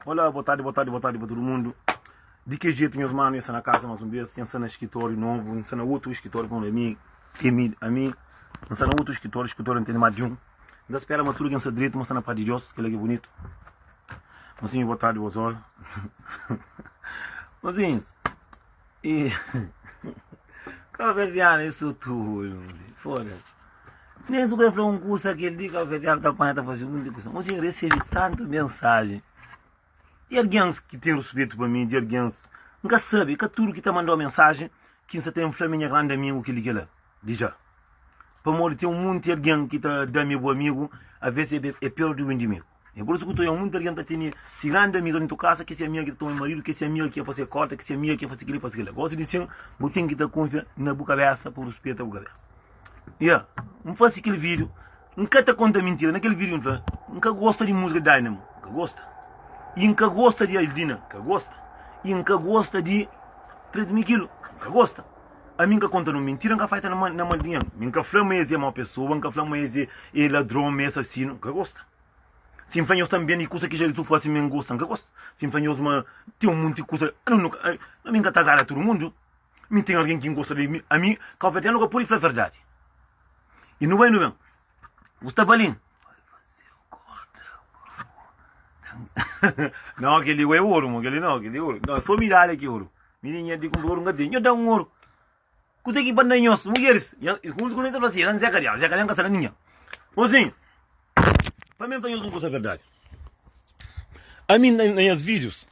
Olá, boa tarde para todo mundo. De que jeito, meus manos, essa na casa mais uma vez, essa na escritório novo, essa na outro escritório com a mim, essa na outro escritório não tem mais de um. Ainda espera uma turga essa direito, essa na parte de Deus, que ele é bonito. Mozinho, boa tarde, boas horas. Mozinhos, e... Calverdiano, isso tudo, foda-se. Nem se eu um curso aquele dia, Calverdiano tá apanhando, tá fazendo muita coisa. Mozinho, recebe tanta mensagem. E alguém que tem respeito para mim, de alguém nunca sabe que tudo que está mandando mensagem, que você tem um flaminha grande amigo que liga lá, diz já. Para morrer tem um monte de alguém que está de meu amigo, às vezes é pior do que o inimigo. É por isso que eu tenho um monte de alguém que tem esse grande amigo na tua casa, que esse amigo que está com o marido, que esse amigo que quer fazer corta, que esse amigo que quer fazer aquilo, fazer aquilo. Gosto de dizer, eu tenho que estar confiando na boca cabeça, por respeito à boca cabeça. Yeah, não faço aquele vídeo, nunca te conta mentira, naquele vídeo nunca gosta de música Dynamo, nunca gosta. E nunca gosta de Aldina, nunca gosta. E nunca gosta de 3.000 quilos, nunca gosta. A mim nunca conta no mentira, nunca faz na maldinha. Nunca flama é uma pessoa, nunca flama é ladrão, é assassino, nunca gosta. Se fanhos também e coisa que já lhe faz assim, gosta, nunca gosta. Se fanhos tem um monte de coisa, não me nunca tá a todo mundo. Me tem alguém que gosta de mim, a mim, calvetendo nunca pode falar a verdade. E não vai, o estabalinho. Não, aquele é ouro, aquele é ouro. Não, só mirar aqui ouro. Mirinha de com ouro, eu dá um ouro. Coisa que bandanhos, mulheres. Como está assim, não Zé Carial que será ninha. Mozinho, para mim faz uma coisa verdade. A mim, nos vídeos,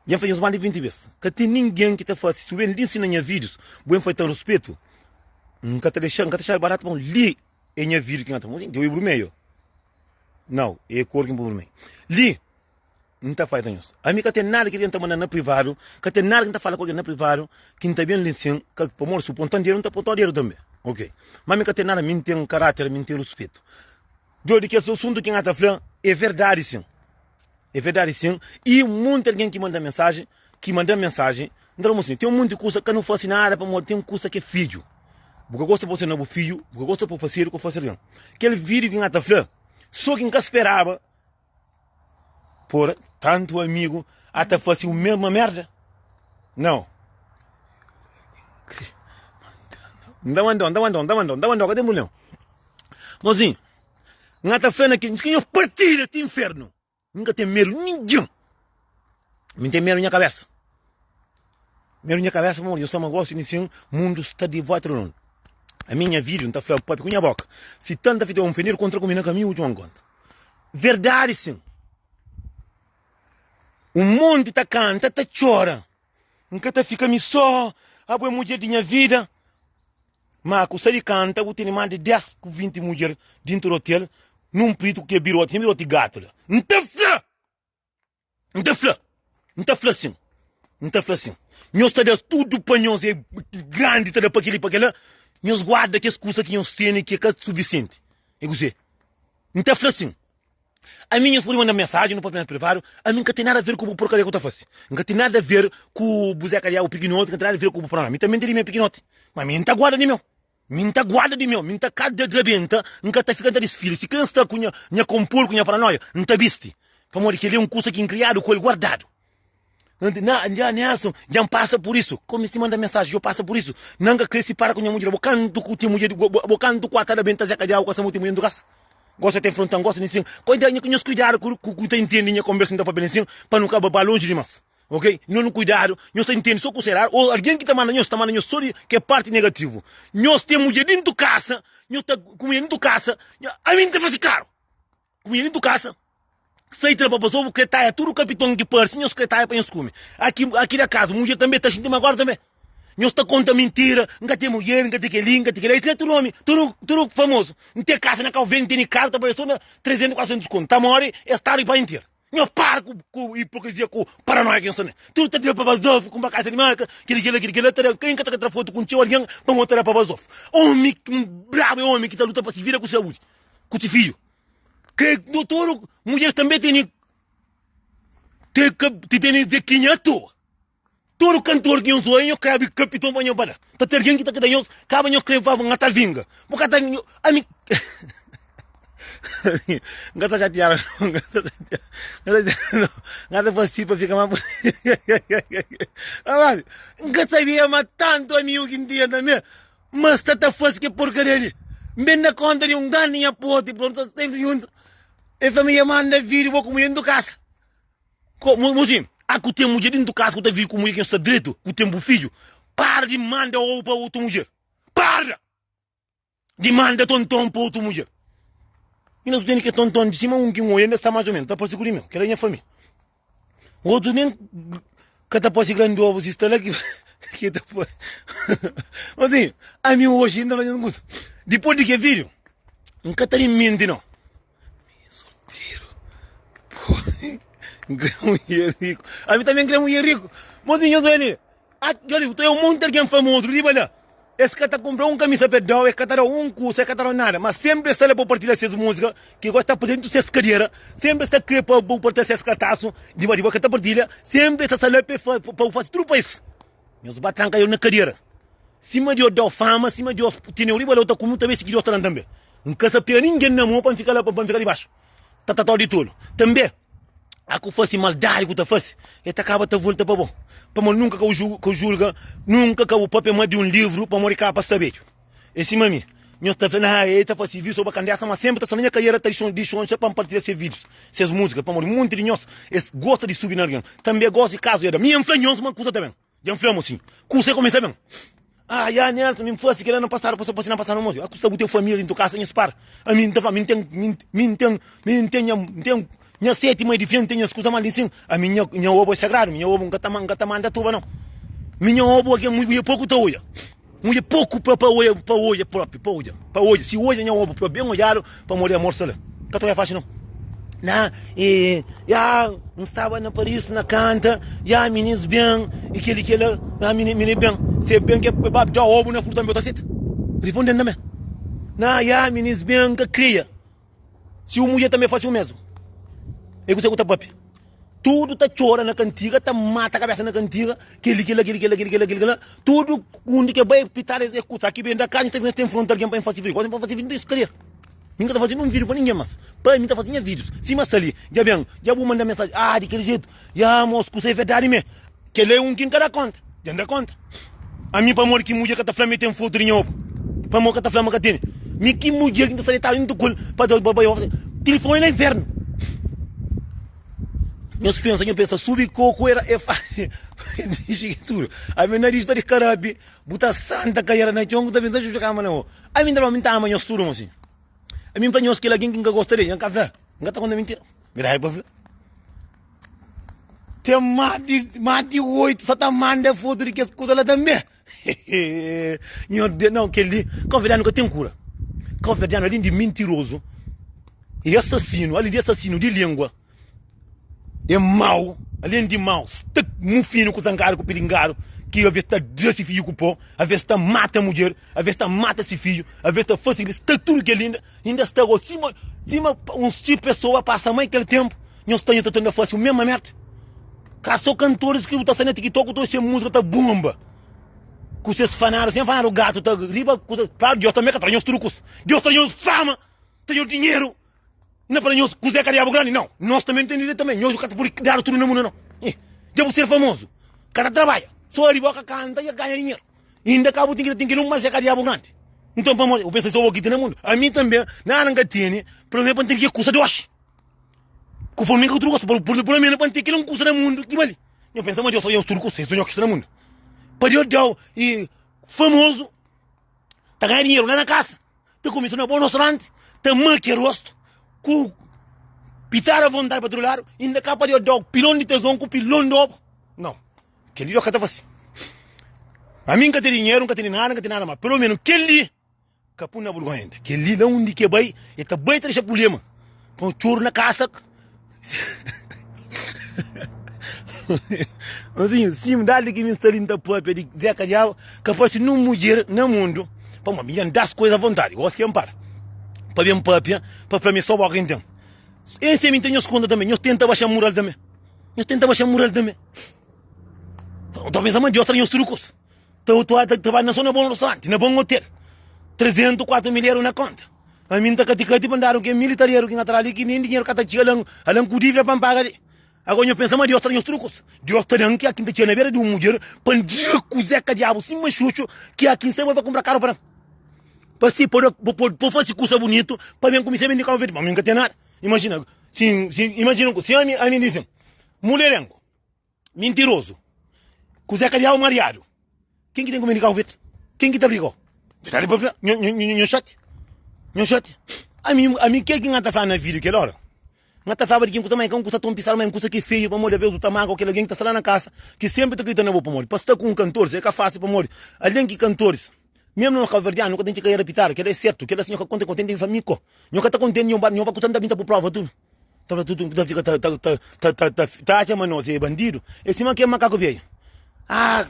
já faz mais de 20 vezes. Que tem ninguém que está fazendo, se eu disse nos vídeos, bem foi tão respeito. Nunca te deixar barato, bom, li em vídeo que não mozinho, deu o meio. Não, é cor que por mim. Li, não está fazendo isso. A mim que tem nada que ele está mandando na privado, que tem nada que está falando com ele na privado, que não está bem licença, que por amor, se o pontão dinheiro não está pontando dinheiro também. Ok. Mas a mim que tem nada, mim tem um caráter, mim tem respeito. Deu de que esse assunto que está falando é verdade sim. É verdade sim. E muita alguém que manda mensagem, então, assim, tem um monte de coisa que não faz nada para morrer, tem uma coisa que é filho. Porque eu gosto de você não é filho, porque eu gosto de fazer o que eu faço. Aquele vídeo que está falando, só quem esperava por tanto amigo até fazer a mesma merda. Não. Não andou, cadê mulher? Mozinho, não está falando aqui, não partir deste inferno. Nunca tem medo, ninguém. Não tem medo na minha cabeça. Medo na minha cabeça, amor, eu só não gosto de dizer, o mundo está de volta não. A minha vida não está falando para a minha boca. Se tanta vida é um pneu contra comigo, caminho, eu não conta. Verdade, sim. O mundo está canta, está chora. Nunca está fica me só. A boa mulher da minha vida. Mas se ele canta, eu tenho mais de 10, 20 mulheres dentro do hotel. Num preto que é birote, tem birote gato. Não está flá. Não está flá. Não está flá assim. Não está flá assim. Nós estamos tudo panhões, é grande, está para aquele. Nós guarda que as coisas que nós temos, que é suficiente. É você. Não está flá assim. A mim, eu posso mandar mensagem no papel privado, a mim não tem nada a ver com o porcaria que eu estou fazendo. Não tem nada a ver com o Buzé Carial, o pequenote, não tem nada a ver com o programa. A mim também tem meu pequenote. Mas a mim não está guarda de meu. A mim não está guarda de meu. A mim está cada de rebenta, nunca está ficando desfile. Se quem está com a compor, com a paranoia, não está viste. Como que ele é um curso aqui criado, com ele guardado. Já Nelson, já passa por isso. Como se manda mensagem, eu passo por isso. Não cresce para com a mulher, bocando com a mulher, bocando com a cara benta Zé Carial, com essa mulher do gás. Gosta de ter frontão, gosta de assim. Cuidado com os cuidados com o que entende a conversa não está para assim, para não acabar longe demais. Ok? Não cuidado, nós entendemos só considerar, ou alguém que está mandando só que é parte negativo. Nós temos mulher dentro de casa, nós estamos com mulher dentro de casa, a mim está fazendo caro. Com mulher dentro de casa, sai para a pessoa, que está tudo o capitão que parece, nós que está para nós comer. Aqui na casa, mulher também está sentindo agora também. Nós está conta mentira, nunca tem mulher, nunca tem aquele, nunca tem aquele, isso é tudo homem, tudo famoso. Não tem casa na calveira, não tem casa, está parecendo 300, 400 conto. Está morre, é estar para inteiro. Não para com hipocrisia, com paranoia que nós estamos. Tudo está para Bazof, com uma casa de marca, quem que está foto com o tio alguém, para mostrar para Bazof. Homem, um bravo homem que está lutando para se virar com saúde, com o seu filho. Que doutor, mulheres também têm de quinhato. Todo cantor que eu sou, eu quero capitão para eu para. Tá ter alguém que está que daí, acaba eu quero para matar vinga. Porque tá a mim Gata chateada, gata participa, fica mais. Gata via mas tanto amigo que entende também. Mas tata fosse que porcaria ali. Bem na conta de dano e a porta, pronto, sempre junto. E família manda vídeo, vou comer dentro da casa. Mozinho, há que tem mulher dentro da casa, que tem vídeo com mulher que está direito, que tem um filho. Para de mandar ou para outra mulher. Para! De mandar tonton para outra mulher. E nós temos que tonton de cima, que ainda está mais ou menos, está para segurar meu, que era minha família. O outro nem, que está para segurar de ovo, se está lá, que está para. Mozinho, a mim hoje ainda não gosto. Depois de que vídeo, nunca está em mente, não. Mulher rico. A mim também quer mulher rico. Mozinho, olha, tu é um monte de alguém famoso, olha. Esse cara comprou um camisa pedal, esse cara um curso, esse cara nada. Mas sempre está lá para partilhar essas músicas, que gosta de fazer suas carreiras, sempre está aqui para partilhar esses cartazes, de que está partilha, sempre está lá para fazer tudo para isso. Meus batranca eu na carreira. Cima de eu dar fama, cima de eu ter o riba, eu estou com muita vez que eu estou também. Nunca se pega ninguém na mão para ficar lá, para ficar de baixo. Tá de tudo. Também. A que fosse maldade que tu fosse, e tu acaba de voltar para bom. Para mim, nunca que eu julga, nunca que eu papel mais de um livro para morrer cá para saber. Esse mami, nós está vendo aí, está fazendo vídeo sobre a candidaça, mas sempre está na minha carreira, está de chão, para compartilhar esses vídeos, essas músicas, para morrer muito de nós, gosta de subir na região. Também gosta de caso, era minha influência, mas coisa também. Já influência assim, coisa começa bem. Ah, já, Nelson, me fosse que ele não passaram, passou não passaram muito. A custa do teu família, em tua casa, em espar. A mim, tem minha sétima e diferente, tem as coisas mais assim. A minha ovo é sagrado, minha ovo não gata manda tuba, não. Minha ovo aqui é muito pouco da olha. Muito pouco para olha próprio, para olha. Se olha, minha ovo, para bem olhado, para morrer a morte, que tu é fácil, não. Não, e já não estava na Paris, na canta, já meninos bem, e que ele, a menina bem, se bem que vai dar ovo na fruta, meu tacete. Respondendo também. Não, já meninos bem, que cria. Se o mulher também faz o mesmo. Eu sei que tá papi. Tudo tá chora na cantiga, tá mata a cabeça na cantiga, aquele, tudo onde que vai pitar executar, aqui vem da casa, tem fronteira, alguém para fazer vídeo, quase para fazer vídeo isso, queria. Ninguém está fazendo um vídeo para ninguém, mas para mim está fazendo vídeos. Se mas está ali, já bem, já vou mandar mensagem, daquele jeito, já moço, isso é verdade mesmo. Que ele é um quem cada conta, já dá conta. A mim, para morrer que mulher que está falando, tem foto de novo. Para morrer que está falando, que tem. Me que mulher que está falando, indo com para telefone é inferno. Eu penso, subir coco é fácil. Tudo. A minha nariz está de carabi, buta santa caíra na chão, está pensando que não. A minha não me está amanhã estudo, assim. A mim penso que alguém que gostaria, não café, não está contando mentira. Vira aí para ver. Tem mais de 8, só está mandando foto de que as coisas lá também. Não, que ele, convidado nunca tem cura. Convidado além de mentiroso e assassino, além de assassino de língua. É mau, além de mau, está muito fino com o zangaro, com o piringaro, que a vez está esse filho com o pó, a vez está mata a mulher, a vez está mata esse filho, a vez está fácil, está tudo que é lindo, ainda está cima uns tipo de pessoa passa mais aquele tempo, não estão tentando fazer a mesma merda. Caçou cantores que estão saindo no TikTok, toda essa música está bomba. Que vocês fanaram, sem fanar o gato, está riba, claro, Deus também que traz os trucos, Deus traz os fama, traz o dinheiro. Não é para nós cozer cariabo grande, não. Nós também temos direito também. Nós não por dar tudo no mundo, não. Já vou ser famoso. Cara trabalha. Só a riboca canta e ganha dinheiro. E ainda acaba tem que não mais ser cariabo grande. Então, para eu penso só aqui no mundo. A mim também, não tem, por exemplo, tem que custa de hoje. Conforme que eu trouxe, por menos, tem que não custa no mundo. Que vale? Eu penso, mas eu sou turco, eu sou que está no mundo. Para eu dar, e famoso, tá ganhando dinheiro lá na casa. Tá começando a bom restaurante, tá maquiar rosto. Com pitar a vontade para patrulhar, ainda capa de dar pilão de tesão com pilão de ovo. Não. Que ali eu catava assim. A mim não tem dinheiro, não tem nada, mas pelo menos que ali, capu na burgo ainda. Que ali não onde que vai, e tá bem ter esse problema. Com churro na casa. Assim, sim, dá-lhe que me está lindo da pua, de dizer que já, capaz de não mulher no mundo, para me das coisas à vontade, eu gosto que ampara. Para ver um papel, para mim só alguém tem. Em cima tem os contas também, nós tentamos baixar moral também. Estou pensando de outros trucos. Tu vai na zona bom restaurante, na bom hotel. 300, 4 mil euros na conta. A mim tá cati mandaram que militareiro que entra ali que nem dinheiro que tá tirando, alang kudivra para pagar. Agora eu penso, mas Deus tem os trucos. Deus tem que aqui tá tirando a beira de mulher, pandia cuzeca diabo, sim machucho, que aqui você vai comprar caro para. Para se por fazer coisa bonito, para mim comecei a me indicar o vídeo, para mim não tem nada. Imagina, imagina, se a mim dizem, mulherengo, mentiroso, cuzeca diabo mariado. Quem que tem que me indicar o vídeo? Quem que tá brigou? Tá ali para não chat. Não chat. A mim que ngata fa na vídeo que hora. Ngata fa de quem com custa tão pisar, mas custa que feio para molhar ver o tamanho aquele alguém que tá lá na casa, que sempre tá gritando na boa para molhar. Para estar com um cantor, é que é fácil para molhar. Alguém que cantores, mesmo no Calverdiano, nunca tem que ir repitar, que é certo, que é senhor que conta contente em família. Nunca tá contente não vai custando da vinda para prova tudo. Tá tudo fica tá chamando é bandido. Esse man que é macaco veio. Ah,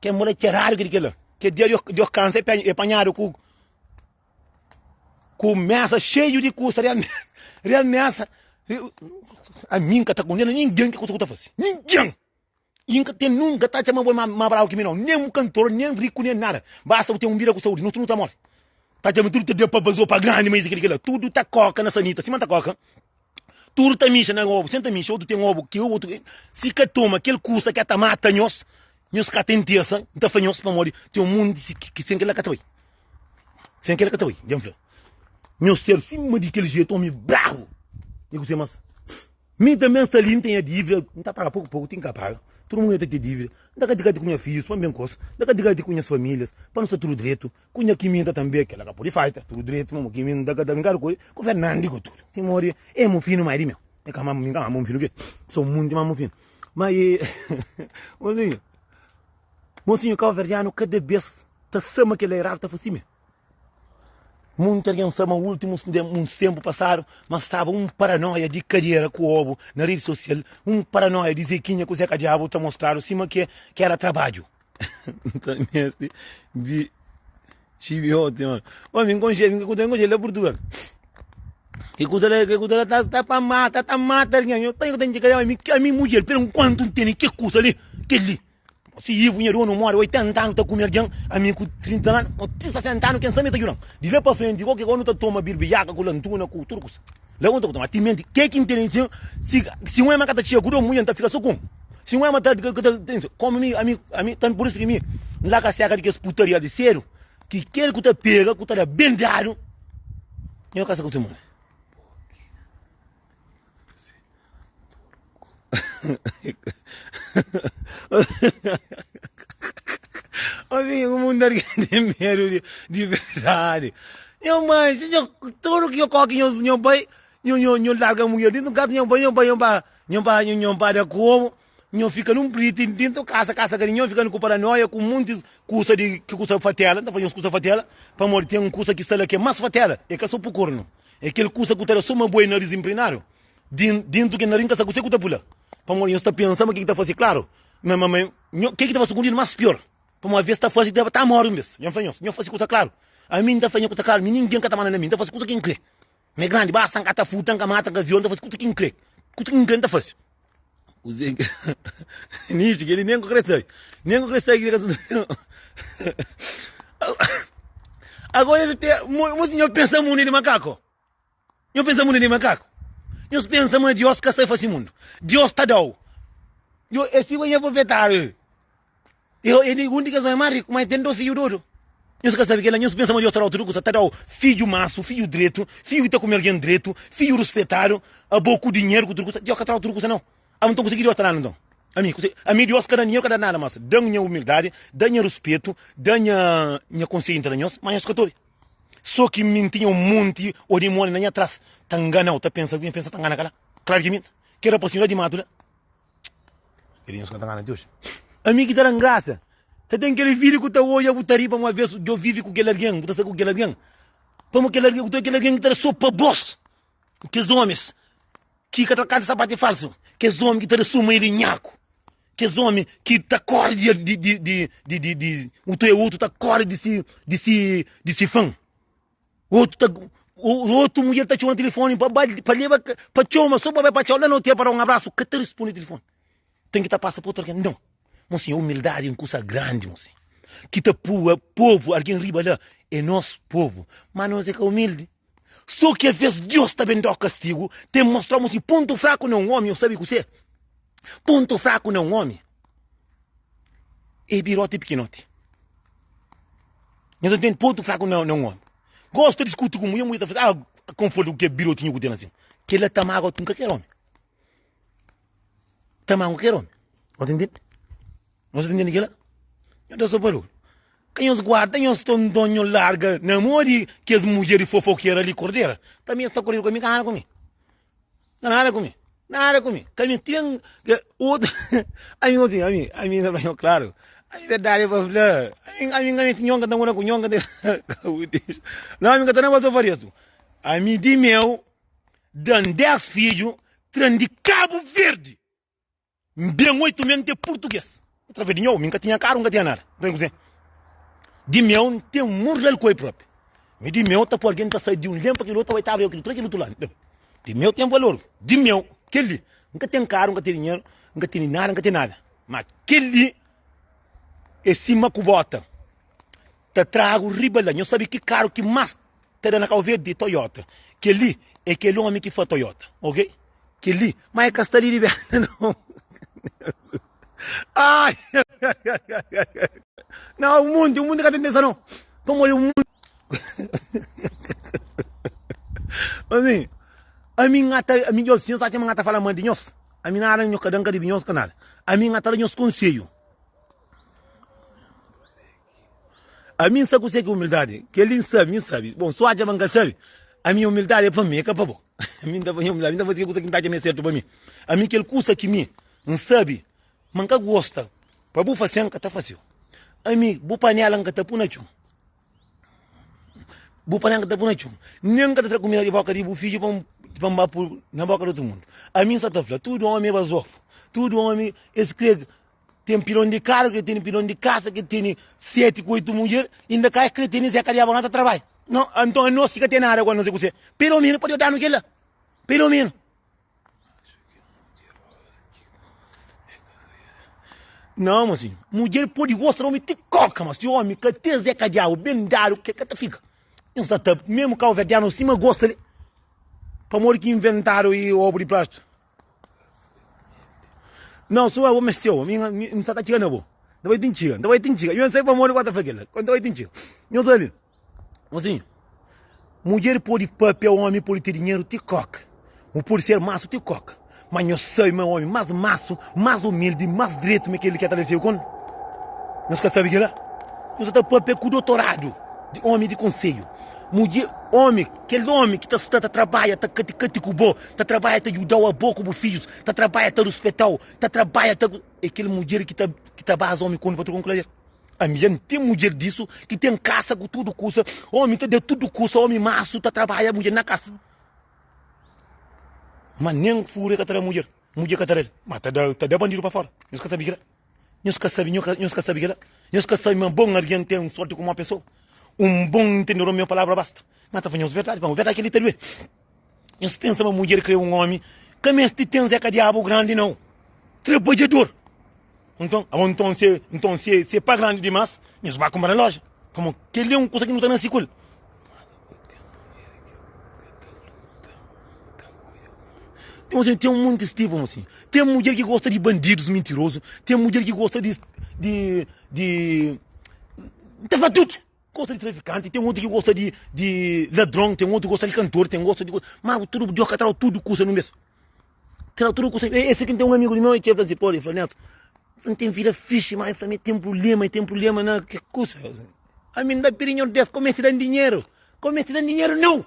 que é moleque raro que ele que dia de cansa é apanhado com massa cheio de custa, real massa. A mim que tá condendo ninguém que custa fazer. Ninguém. Nunca tá chamando mais bravo que mim não. Nem um cantor, nem rico, nem nada. Basta ter um vira com saúde, não tá morto. Tá chamando tudo deu para bazou para grande, mas aquele tudo tá coca na sanita, cima tá coca. Tudo tá micha na ovo, senta micha, outro tem ovo, que o outro se que toma, aquele custa que tá mata nós. Nós que tem terça, tá fanhos para morrer. Tem um mundo que sem aquela catoi. Sem aquela catoi, já meu ser cima de aquele jeito, homem bravo. Digo você, mas. Mim também está ali, tem a dívida. Não está para pouco, tem que pagar. Todo mundo tem que ter dívida. Não dá que conhecer filhos, para bem coisa. Não dá que conhecer famílias. Para não ser tudo direito. Conhecer que minta também, que ela acabou de fazer. Tudo direito, mas que minta dá que brincar com ele. Com o Fernando, digo tudo. Tem morrer. É meu filho, mais meu. É que a mamãe, meu filho, que sou muito meu filho. Mas, mocinho, Calverdiano, cada vez, tá sama que ele é raro, tá assim, muita gente sabe, últimos tempos passaram, mas estava paranoia de carreira com o ovo na rede social, paranoia de Zequinha com o Zeca Diabo, tá mostrando cima que era trabalho. Então, chibi ótimo. Ó, me enconchei lá por Portugal. Que coisa tá para matar, eu tenho que ganhar a minha mulher, pelo quanto tem, que custa ali, que ali. Se Ivo Nheru não mora 80 anos, tá comendo jão, a mim com 30 anos, ou 60 anos, quem sabe tá jurando. De lá para frente, qualquer coisa não toma birbiaca, com lantuna, com turcos. Lá onde eu tomo, te mente, que interesse, se um é macata tia, guru, mulher, tá fica só com. Se um é macata, como a mim, tá por isso que mim, lá que se agarra que é putaria de sério, que quer que tá pega, que tá bem dado, eu caso com o mundo. Assim, o mundo tem medo de verdade. Eu, mas, tudo que eu coloco em meu pai, eu largo a mulher dentro do carro, eu para como, eu fica num preto dentro da casa, eu fica com paranoia, com muitos cursos que custa fatela, não fazendo curso fatela, para morrer, tem um curso que está lá que é mais fatela, é que é só por corno. É aquele curso que está só uma boa nariz emprenado, dentro que na rinca se você pula. Para morrer, eu estou pensando o que está fazendo, claro, mas, o que está fazendo mais pior? Para uma vez está fazendo, está morrendo mesmo, não faz coisa claro. A mim está fazendo coisa claro, ninguém está mandando a mim, está fazendo coisa que inclê. Me grande, basta que está futando, que mata, que viola, está fazendo coisa que inclê. Coisa que inclê está fazendo. O Zé, nisso, ele nem cresce, agora, eu penso muito de macaco. Eu penso muito de macaco. Eu penso muito de Deus que sai faz mundo. Deus está dando. Esse vai aproveitar. Ele única é mais rico, mas tem dois filhos doidos. Eu só sabe que ele pensa muito de outra altura, está dando filho maço, filho direito, filho que está comendo alguém direito, filho respeitado, a pouco dinheiro, que outro Deus que está outra coisa não. A não conseguir outra não. A mim Deus cada dinheiro cada nada mais. Dá-me humildade, dá-me respeito, dá-me consciência de nós, mas eu estou. Só que me tinha um monte ou de monte na minha atrás, tá enganado, tá pensando, tá enganado, claro que me, que era possibilidade de matar. Queria que tá enganado Deus. A mim que dá graça. Você tem aquele vídeo que está hoje, eu botaria para uma vez, eu vivo com aquele alguém, você com aquele alguém. Para aquele alguém que está só para boss. Que os homens, que está sapato falso, que os homens que está suma de nhaco. Que os homens que está corre o teu outro está corre de si fã. Outro mulher está chamando o telefone para levar para chama, só para chama, não tem para um abraço, que te responde o telefone. Tem que estar passando por outro alguém, não. Mocinho, humildade é uma coisa grande, mocinho. Que tá povo, alguém riba lá, é nosso povo. Mas nós é que é humilde. Só que às vezes Deus também dá o castigo. Tem que mostrar assim, ponto fraco não é um homem, eu sabe o que você? Ponto fraco não é um homem. É birote pequenote. Mas entende? Ponto fraco não é um homem. Gosta de discutir com mulher, mulher tá fazendo, conforto que é birotinho que tem assim. Que ele tá mago, tu nunca quer homem. Tá mago, quer homem. Você entende? Você entende que lá? Eu dou só barulho. Quem os guarda, quem os tondonho larga, namore que as mulheres fofoqueiras ali cordeira. Também está correndo comigo, nada comigo. Nada comigo. Nada comigo. Também tem outro. A mim também, claro. A verdade é para a mim tinha um que não com nhonga de. Não, a mim que não vai fazer isso. A mim de meu, dan 10 filhos, tran de Cabo Verde. Bem 8 meses de português. Através de nhonga, mim que tinha caro, nunca tinha nada. Bem, você. De meu tem um murro coi próprio. Me de meu tá por alguém tá sair de um lempo que outro vai estar aquilo, aquilo lá. De meu tem valor. De meu, aquele nunca tem caro, nunca tem dinheiro, nunca tem nada, nunca tem nada. Mas aquele é cima que bota. Tá trago riba lá. Eu sabe que caro que mais tá na Cabo Verde de Toyota. Aquele é aquele homem que foi Toyota, ok? Aquele, mas é Castelini não. Ai! Não, o mundo que tem atenção não. Vamos olhar o mundo. Assim, a mim eu sinto que a minha fala mandinhos. A minha área não cadang de binhos canal. A minha atalha nos conselho. A minha sabe que é humildade. Que ele sabe. Bom, só a jamanga sabe. A minha humildade é para mim, é para bom. A minha humildade, ainda vou dizer que está me certo para mim. A mim que ele custa que mim, não sabe, manca gosta. Para bu fazer que tá fácil. A mim, bu panela que tá punachum. Bu panela que tá punachum. Nem que tá comendo de boca de bu filho para mapu na boca do outro mundo. A mim só tá falando, tudo homem é basof. Tudo homem escreve. Tem pilão de carro, que tem pilão de casa, que tem 7, 8 mulheres, ainda cai que tem Zé Cariabão lá trabalho. Não, então nós que tem nada agora, não sei o que você. Pelo menos pode dar no que lá. Pelo menos. Não, mas assim, mulher pode gostar de homem de coca, mas se homem que tem Zé Cariabão, bem dado, que fica. Não está mesmo que o verdiano cima gosta de. Para morrer que inventaram e obra de plástico. Não, só eu me estou, me está tirando eu. Não vai ter chiga. Eu não sei para morrer quanto foi aquilo. Quando vai ter chiga. Eu estou ali. Assim, mulher pode papel, homem pode ter dinheiro, te coca. Ou pode ser maço, te coca. Mas eu sei, meu homem, mais maço, mais humilde, mais direito, que ele quer trazer com. Não se sabe que lá? Você está papel com doutorado de homem de conselho. Mulher, homem, aquele homem que está trabalha, está caticubo, está trabalha, está ajudando a boca dos filhos, está trabalha, está respeitar, está trabalha, está. É aquele mulher que está base homem quando para concluir. A minha tem mulher disso, que tem casa com tudo custa, homem está de tudo custa, homem maço, está trabalha, mulher na casa. Mas nem fura que a mulher que está ele, mas está de bandido para fora. Não se sabe que lá. Não se sabe que lá. Não se sabe, mas bom alguém tem um sorte com uma pessoa. Bom entendedor da minha palavra basta. Mas está falando verdade, verdade que ele tem. Não se pensa uma mulher criar um homem, que mesmo tem Zé Cariabão grande não. Trabalhador. Então se é para grande demais, não se vai comprar na loja. Como que ele é coisa que não está na escola. Então, assim, tem um monte desse tipo, assim. Tem mulher que gosta de bandidos mentirosos, tem mulher que gosta de tudo. Gosta de traficante, tem outro que gosta de ladrão, tem outro que gosta de cantor, tem outro que gosta. Mas tudo de trau tudo custa no mês. Trau tudo custa. Esse aqui tem um amigo meu que é brasileiro, ele falou, não tem vida fixe, mas tem problema, não, que custa. A mim dá pirinho desse, comece a dar dinheiro. Não.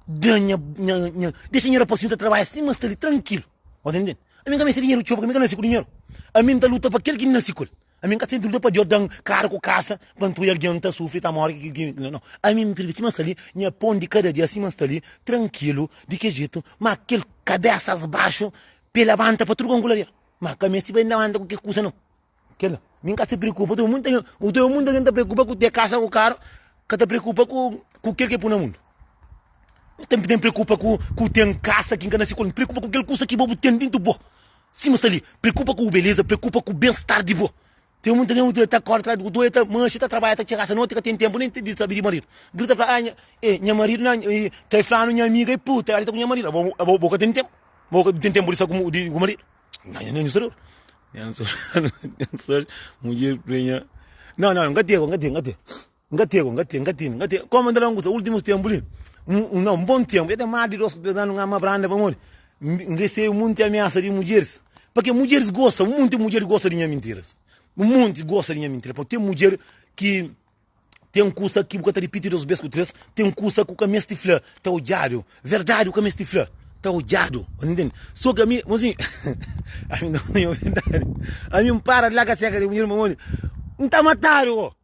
Deixa dinheiro para você trabalhar assim, mas está ali tranquilo. Entendeu? A mim também se dinheiro, porque a mim não nasce com dinheiro. A mim está luta para aquele que não nasce com. A mim sempre luta para Deus dar caro com casa, para tu ir adiante, sofrer, tá morre, não. A mim me permite, mas está ali, minha pão de cada dia, assim, mas está ali, tranquilo, de que jeito, mas aquele cabeças baixo, pela banda para tudo com mas a minha se bem na banda com que coisa não. Aquela, ninguém se preocupa, o teu mundo que te preocupa com ter casa com caro, que te preocupa com aquele que põe no mundo. Tem preocupa com ter casa que engana-se com preocupa com aquele coisa que bobo tem dentro do bo. Sim, mas ali, preocupa com beleza, preocupa com o bem-estar de bo. Tem muita gente tá corta do doeta, mas tá trabalha tá chega não tem tempo nem de saber de marido. Grita para minha marido não tá falando minha amiga e puta, ela tá com minha marido. Boca tem tempo. Boca tem tempo de com o marido. Não sei. Não sei. Mulher prenha. Não, ngati. Como andar nos últimos tempos ali. Não, bom tempo. É mais de rosto dando uma branda para morrer. Recebo muita ameaça de mulheres. Porque mulheres gostam, muita mulher gosta de minhas mentiras. Muito gosta de minha mentira. Porque tem mulher que tem um curso que você repete os beijos três, tem um curso que o mestre flã, tá odiado. Verdade, o mestre flã, tá odiado. Entende? Só que a mim, assim, a mim não é verdade. A mim para lá que a seca de mulher, mamãe, não tá matado.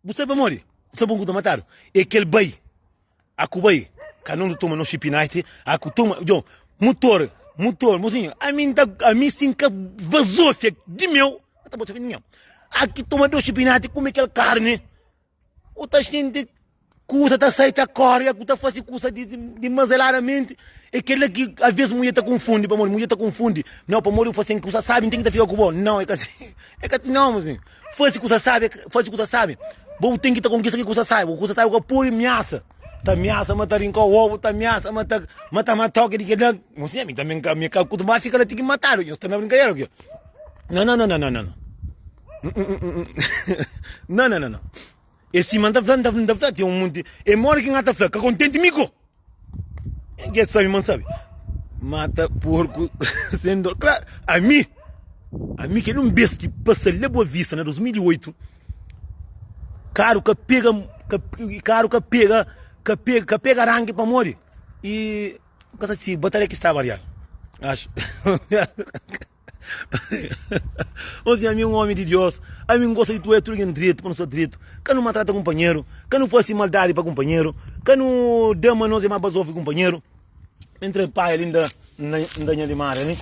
Você vai morrer. Você vai matar. É aquele bem, a cubai, canão toma no chipinite, a toma, motor, mozinho, a mim sim que vazou, de meu, tá bom, você aqui toma dois chipinite, come aquela carne. O tá gente custa, tá sai, tá corre, tá faz custa demasiadamente. É aquele que às vezes mulher tá confunde, para mulher tá confunde. Não, para mulher faz custa sabe, tem que ficar com bom. Não, é que assim, não, assim. Faz custa sabe. Bom tem que tá com que custa sabe, o custa sabe com pura ameaça. Tá ameaça matar em qual ovo, tá ameaça matar que de que você a mim também me calculo mais fica lá tem que matar, eu estou na brincadeira aqui. Não. Não. Esse manda flanta tem um monte. É mora que ngata flanta, contente mico. Ninguém sabe. Mata porco sendo claro. A mim que não bes que passa na Boa Vista, na 2008. Caro que pega rangue para morrer. E coisa assim, batalha que está variado. Acho. Hoje a mim um homem de Deus, a mim gosta de tu é tudo em direito, para não sou direito, que não maltrata companheiro, que não fosse maldade para companheiro, que não dama nós é mais basou companheiro. Entre pai ali da Limária, né?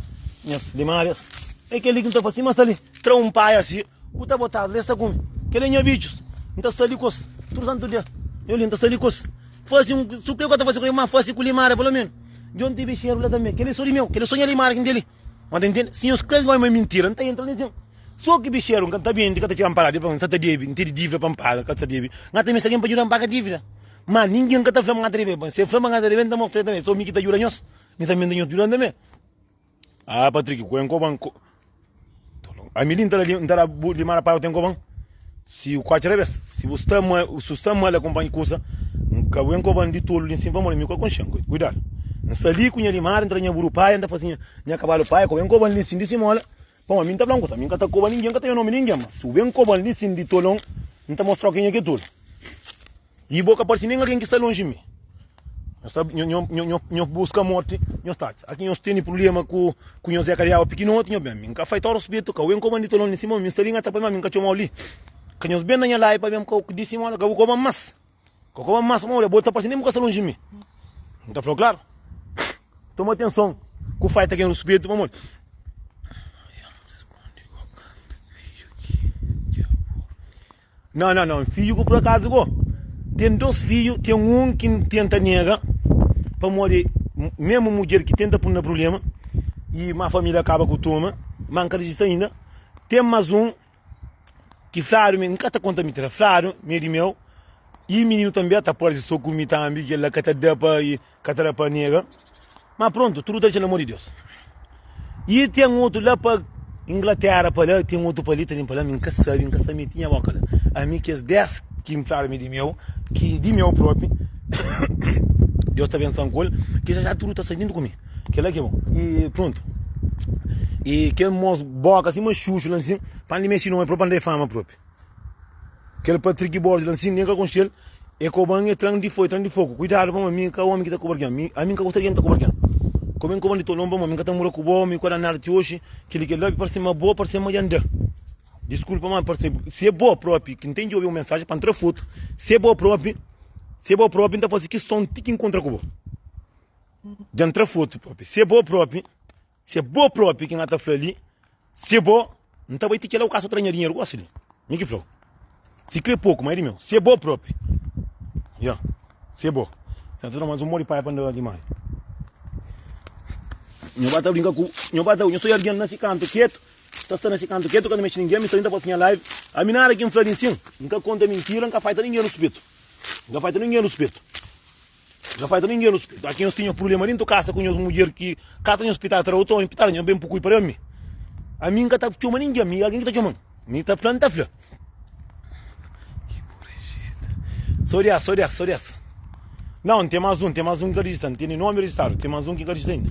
Limárias. É que ele que não está fazendo, mas está ali, traz um pai assim, o tá botado, lesta com, que ele é bichos, não está ali com os, tudo santo dia, eu lhe não está ali com os, fosse um, se o que eu estou fazendo, mas fosse com Limária, pelo menos, de onde tive cheiro lá também, que ele sou de meu, que ele sonha Limária, que dele. Mas entende? Se os crentes vão me mentira, não está entrando nisso. Só que bicheiro, quando está bem, que está tirando pagar, depois está dívida, não tem dívida para pagar, que está dívida. Não tem ninguém para ajudar a pagar dívida. Mas ninguém que está falando nada de se for nada de venda, mostra também. Só me que está ajudando nós, me também está ajudando também. Ah, Patrick, o banco. A mim não está de mara para o tempo banco. Se o quatro vezes, se o sistema da companhia coisa, o encoban de tolo em cima, vamos me com consciência, cuidado. Sali com a limar, entra em pai, anda fazendo minha cavalo pai, com o encoban de cima de cima, pô, a mim tá blanco, a mim tá coban ninguém, tá nome ninguém, mas se o encoban de cima de tolão, não tá mostrando quem é que tolo. E boca parece ninguém que está longe de mim. Eu busca morte, eu está. Aqui nós temos problema com o Zé Carial pequeno, eu bem, nunca faz toro subir, com o encoban de tolão em cima, me está ligando até para mim, nunca tinha mal ali. Que nós bem na live para ver com o de cima, que eu como mais. Que eu como mais, mas bota parece nem que está longe de mim. Não tá falando claro? Toma atenção, que o fight aqui no subir, vamos. Não, filho que por acaso tem dois filhos, tem um que tenta negar para morrer, mesmo mulher que tenta pôr no problema e uma família acaba com o toma, manca registro ainda. Tem mais um que Flávio, nunca está conta mentira, Flávio, meu, e menino também está por isso com mim também, que ele cata dapa e cata para negar. Mas pronto, tudo está no amor de Deus. E tem outro lá para Inglaterra, para lá, tem outro para ali, tem para lá, nunca sabe, me tinha boca lá. A mim que é 10 que me falaram de meu, que de meu próprio, Deus está abençoando com ele, que já tudo está saindo comigo. Que é lá que é bom. E pronto. E que é uma boca assim, uma xuxa lá assim, para ele mexer não é para andar fama próprio. Que ele Patrick Borges lá assim, nem que com ele, é coban é tranco de fogo. Cuidado, para mim, que o homem que está coberto. A mim que gostaria de estar coberto. Como que de tolomba, mami que tá mura com bom, me quando na arte hoje, que ele quer lá para ser uma boa, para ser uma yanda. Desculpa, mas para ser boa próprio, que entende ouvir uma mensagem para entrar foto, se é boa próprio, então fazer questão de que encontra com bom. De entrar foto próprio, se é boa próprio, que não está ali, se é boa, não tá vai ter que ir lá o caso treinar dinheiro, gosta ali. Me que falou. Se crê pouco, mas é meu, se é boa próprio. Já, se é boa. Se não mais um molho para andar demais. Eu bata brincar com, eu estou erguendo nesse canto quieto, tá estando assim canto quieto, quando mexe ninguém, me está indo para assim a live. A minha área aqui em Florencinho, nunca conta mentira, nunca faz ninguém no espeto. Nunca faz ninguém no espeto. Nunca faz ninguém no espeto. Aqui nós tínhamos problema dentro da casa com as mulheres que casa no hospital, para outro hospital, não bem pouco para mim. A mim nunca tá chamando ninguém, a mim alguém que tá chamando. A mim tá falando, tá filha. Sorias. Não, tem mais um que registra, não tem nome registrado, tem mais um que registra ainda.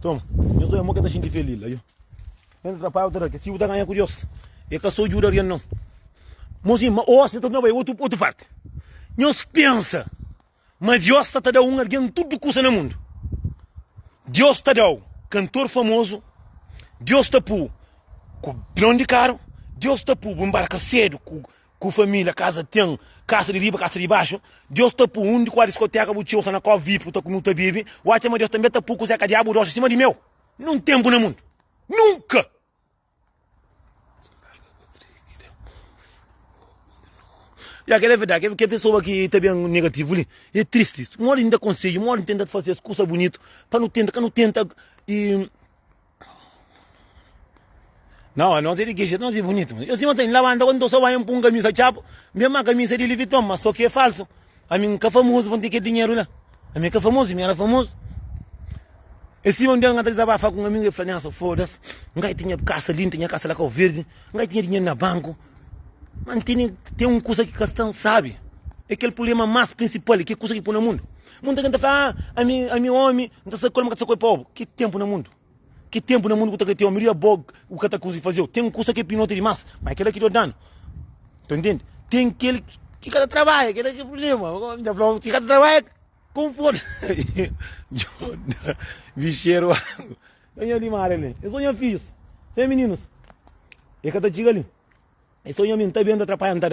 Toma, eu sou a moca da gente feliz, aí. Entra para outra, que se o da ganha curioso, é que sou jura não. Mozinho, ou se tu não vai outra parte. Nós pensa, mas Deus está dando alguém tudo custa no mundo. Deus está dando cantor famoso, Deus está pô com bilhão de caro, Deus está pô embarca cedo com família, casa tem, casa de riba, casa de baixo. Deus está pô de qual discoteca, o tio está na qual VIP, está com muita bibi. O até mas Deus também está pô com o Zeca Diabo rocha em cima de meu. Não tem tempo no mundo. Nunca! E aquela é verdade, que a pessoa que está bem negativo ali, é triste. Uma hora ainda consegue, uma hora tenta fazer as coisas bonitas, para não tenta e... Não é de que não é bonito. Eu sempre tenho lavando quando só vai um camisa chapo, mesma camisa de Louis Vuitton, mas só que é falso. A mim que é famoso, não tem que dinheiro lá. A mim que é famoso, minha era famoso. E se um dia eu desabafar com um amigo, eu falei, nossa, foda-se, não tinha casa ali, tinha casa lá com o verde, não tinha dinheiro na banco. Mas tem uma coisa que Castão sabe. É aquele problema mais principal, que coisa que põe no mundo. Muita gente fala, a mim homem, não sei como que você é pobre. Que tempo no mundo? Que tempo no mundo que você tem maioria boa, o que você consegue fazer? Tem uma coisa que é pinote demais, mas aquele que dá dano. Tu entende? Tem aquele que cada trabalha, aquele que é problema. Que cada trabalha, conforto. Bicheiro. Eu de mar ali. Eu sou minha filhos. Sem meninos. E cada diga ali. Isso eu me está bem atrapalhando,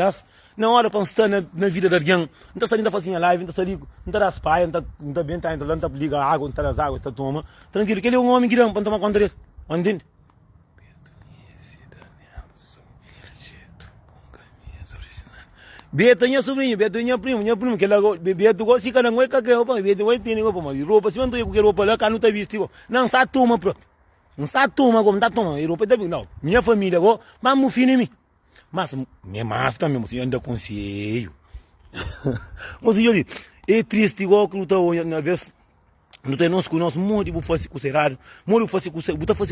na hora para estar na vida de alguém, não está saindo a fazer live, não está saindo, não está das paias, não está bem, não está liga água, não está das águas, está toma, tranquilo, aquele é um homem grande para tomar conta dele, entende? Beto minha sobrinha, Beto minha primo, que ela Beto gosta de cara não é que roupa, Beto vai ter roupa, mas roupa se não tem roupa lá, não está visto, não está toma próprio, não está toma como está toma, roupa está bem, não, minha família agora, mas meu filho em mim. Mas minha mãe também, mas eu ainda conselho. Mas olha, é triste igual que lutou na vez, não tem nosso muito por fazer cocerar, muito fazer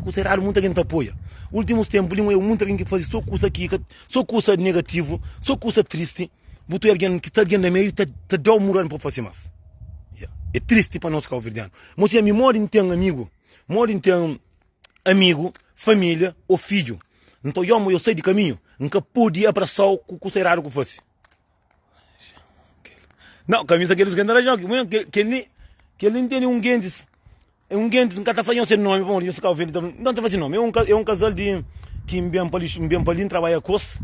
cocerar, muita gente apoia. Últimos tempos, muita gente que faz só coisa aqui, só coisa negativo, só coisa triste. Botou alguém que está alguém no meio, está dá um muro para fazer mais. É triste para nós calverdianos. Mas a mim mora tem amigo, família ou filho. Então eu sei de caminho, nunca pude abraçar o cocerar o que fosse. Não, camisa aqueles que andaram que ele não tem um Guedes, nunca está fazendo seu nome, bom, eu sou velho, não está fazendo nome, é um casal de que em Palim trabalha com os,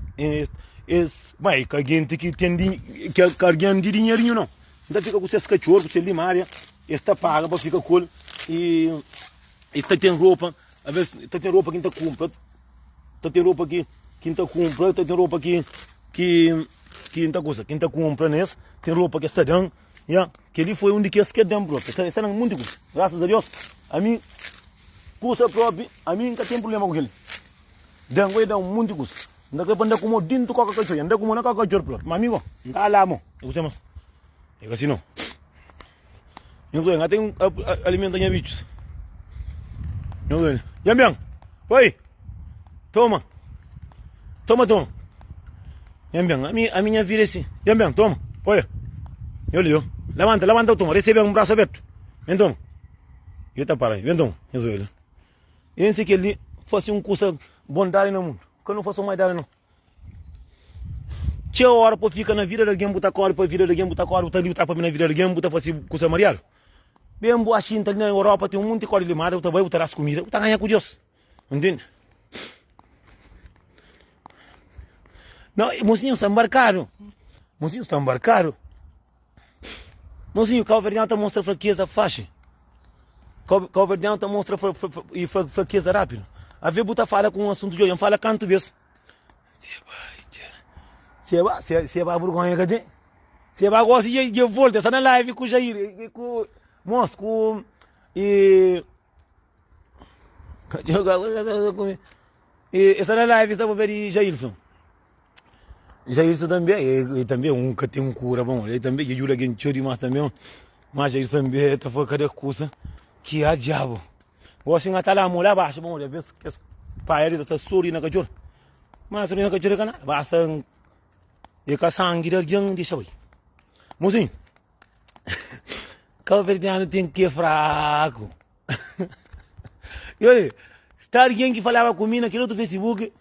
mas que alguém que tem que alguém de dinheirinho não, então fica com seus cachorros, com seus limária, está paga para ficar cool e está tem roupa, às vezes está tem roupa que não está compra. Tem roupa que está comprando, tem roupa que está comprando nesse, tem roupa que está dando, que ele foi um de que é dando, bro, está dando muito coisa, graças a Deus, a mim, coisa própria, a mim nunca tem problema com ele, vai dar muito coisa, não é para andar como dentro do cachorro, andar como na cachorro, bro, mas amigo, não está lá, mo, eu gostei mais, é assim não, eu sou, eu tenho alimento de bichos, eu sou, já bem, oi. Toma. A minha vida é assim. Bem, toma. Olha. Eu. Levanta, toma. Recebe um braço aberto. Vem, toma. Eu estou para aí. Vem, toma. Eu sou ele. Eu sei que ele fosse um curso bondade no mundo. Que eu não faço mais dar, não. Tinha hora para ficar na vida de alguém, botar cor, para a vida de alguém, botar cor, botar livro, para na vida de alguém, botar fazer curso marial. Bem, boa China, ali na Europa, tem um monte de cor de limada, botar vai botar as comidas, botar ganhar com Deus. Entende? Não, mocinho, está embarcado. Mocinho, o calverdiano está mostra fraqueza fácil. Calverdiano está mostra fraqueza rápido. A ver, buta fala com um assunto de hoje, fala canto vez. Se vai vergonha, cadê? Se vai gosta de volta, está na live com o Jair, com moço, com E essa live está para ver Jailson. Jailson também, ele também que tem cura bom, ele também ajuda a gente chori mais também, mas Jailson também está fazendo coisa que é diabo. Gosto de estar lá mulher baixo, bom, de vez que pai ele está suri na cachorro, mas suri na cachorro kana, basta e que sangue de alguém de sabe. Mozinho, que verdade tem que fraco. E olha, está alguém que falava comigo naquele outro Facebook.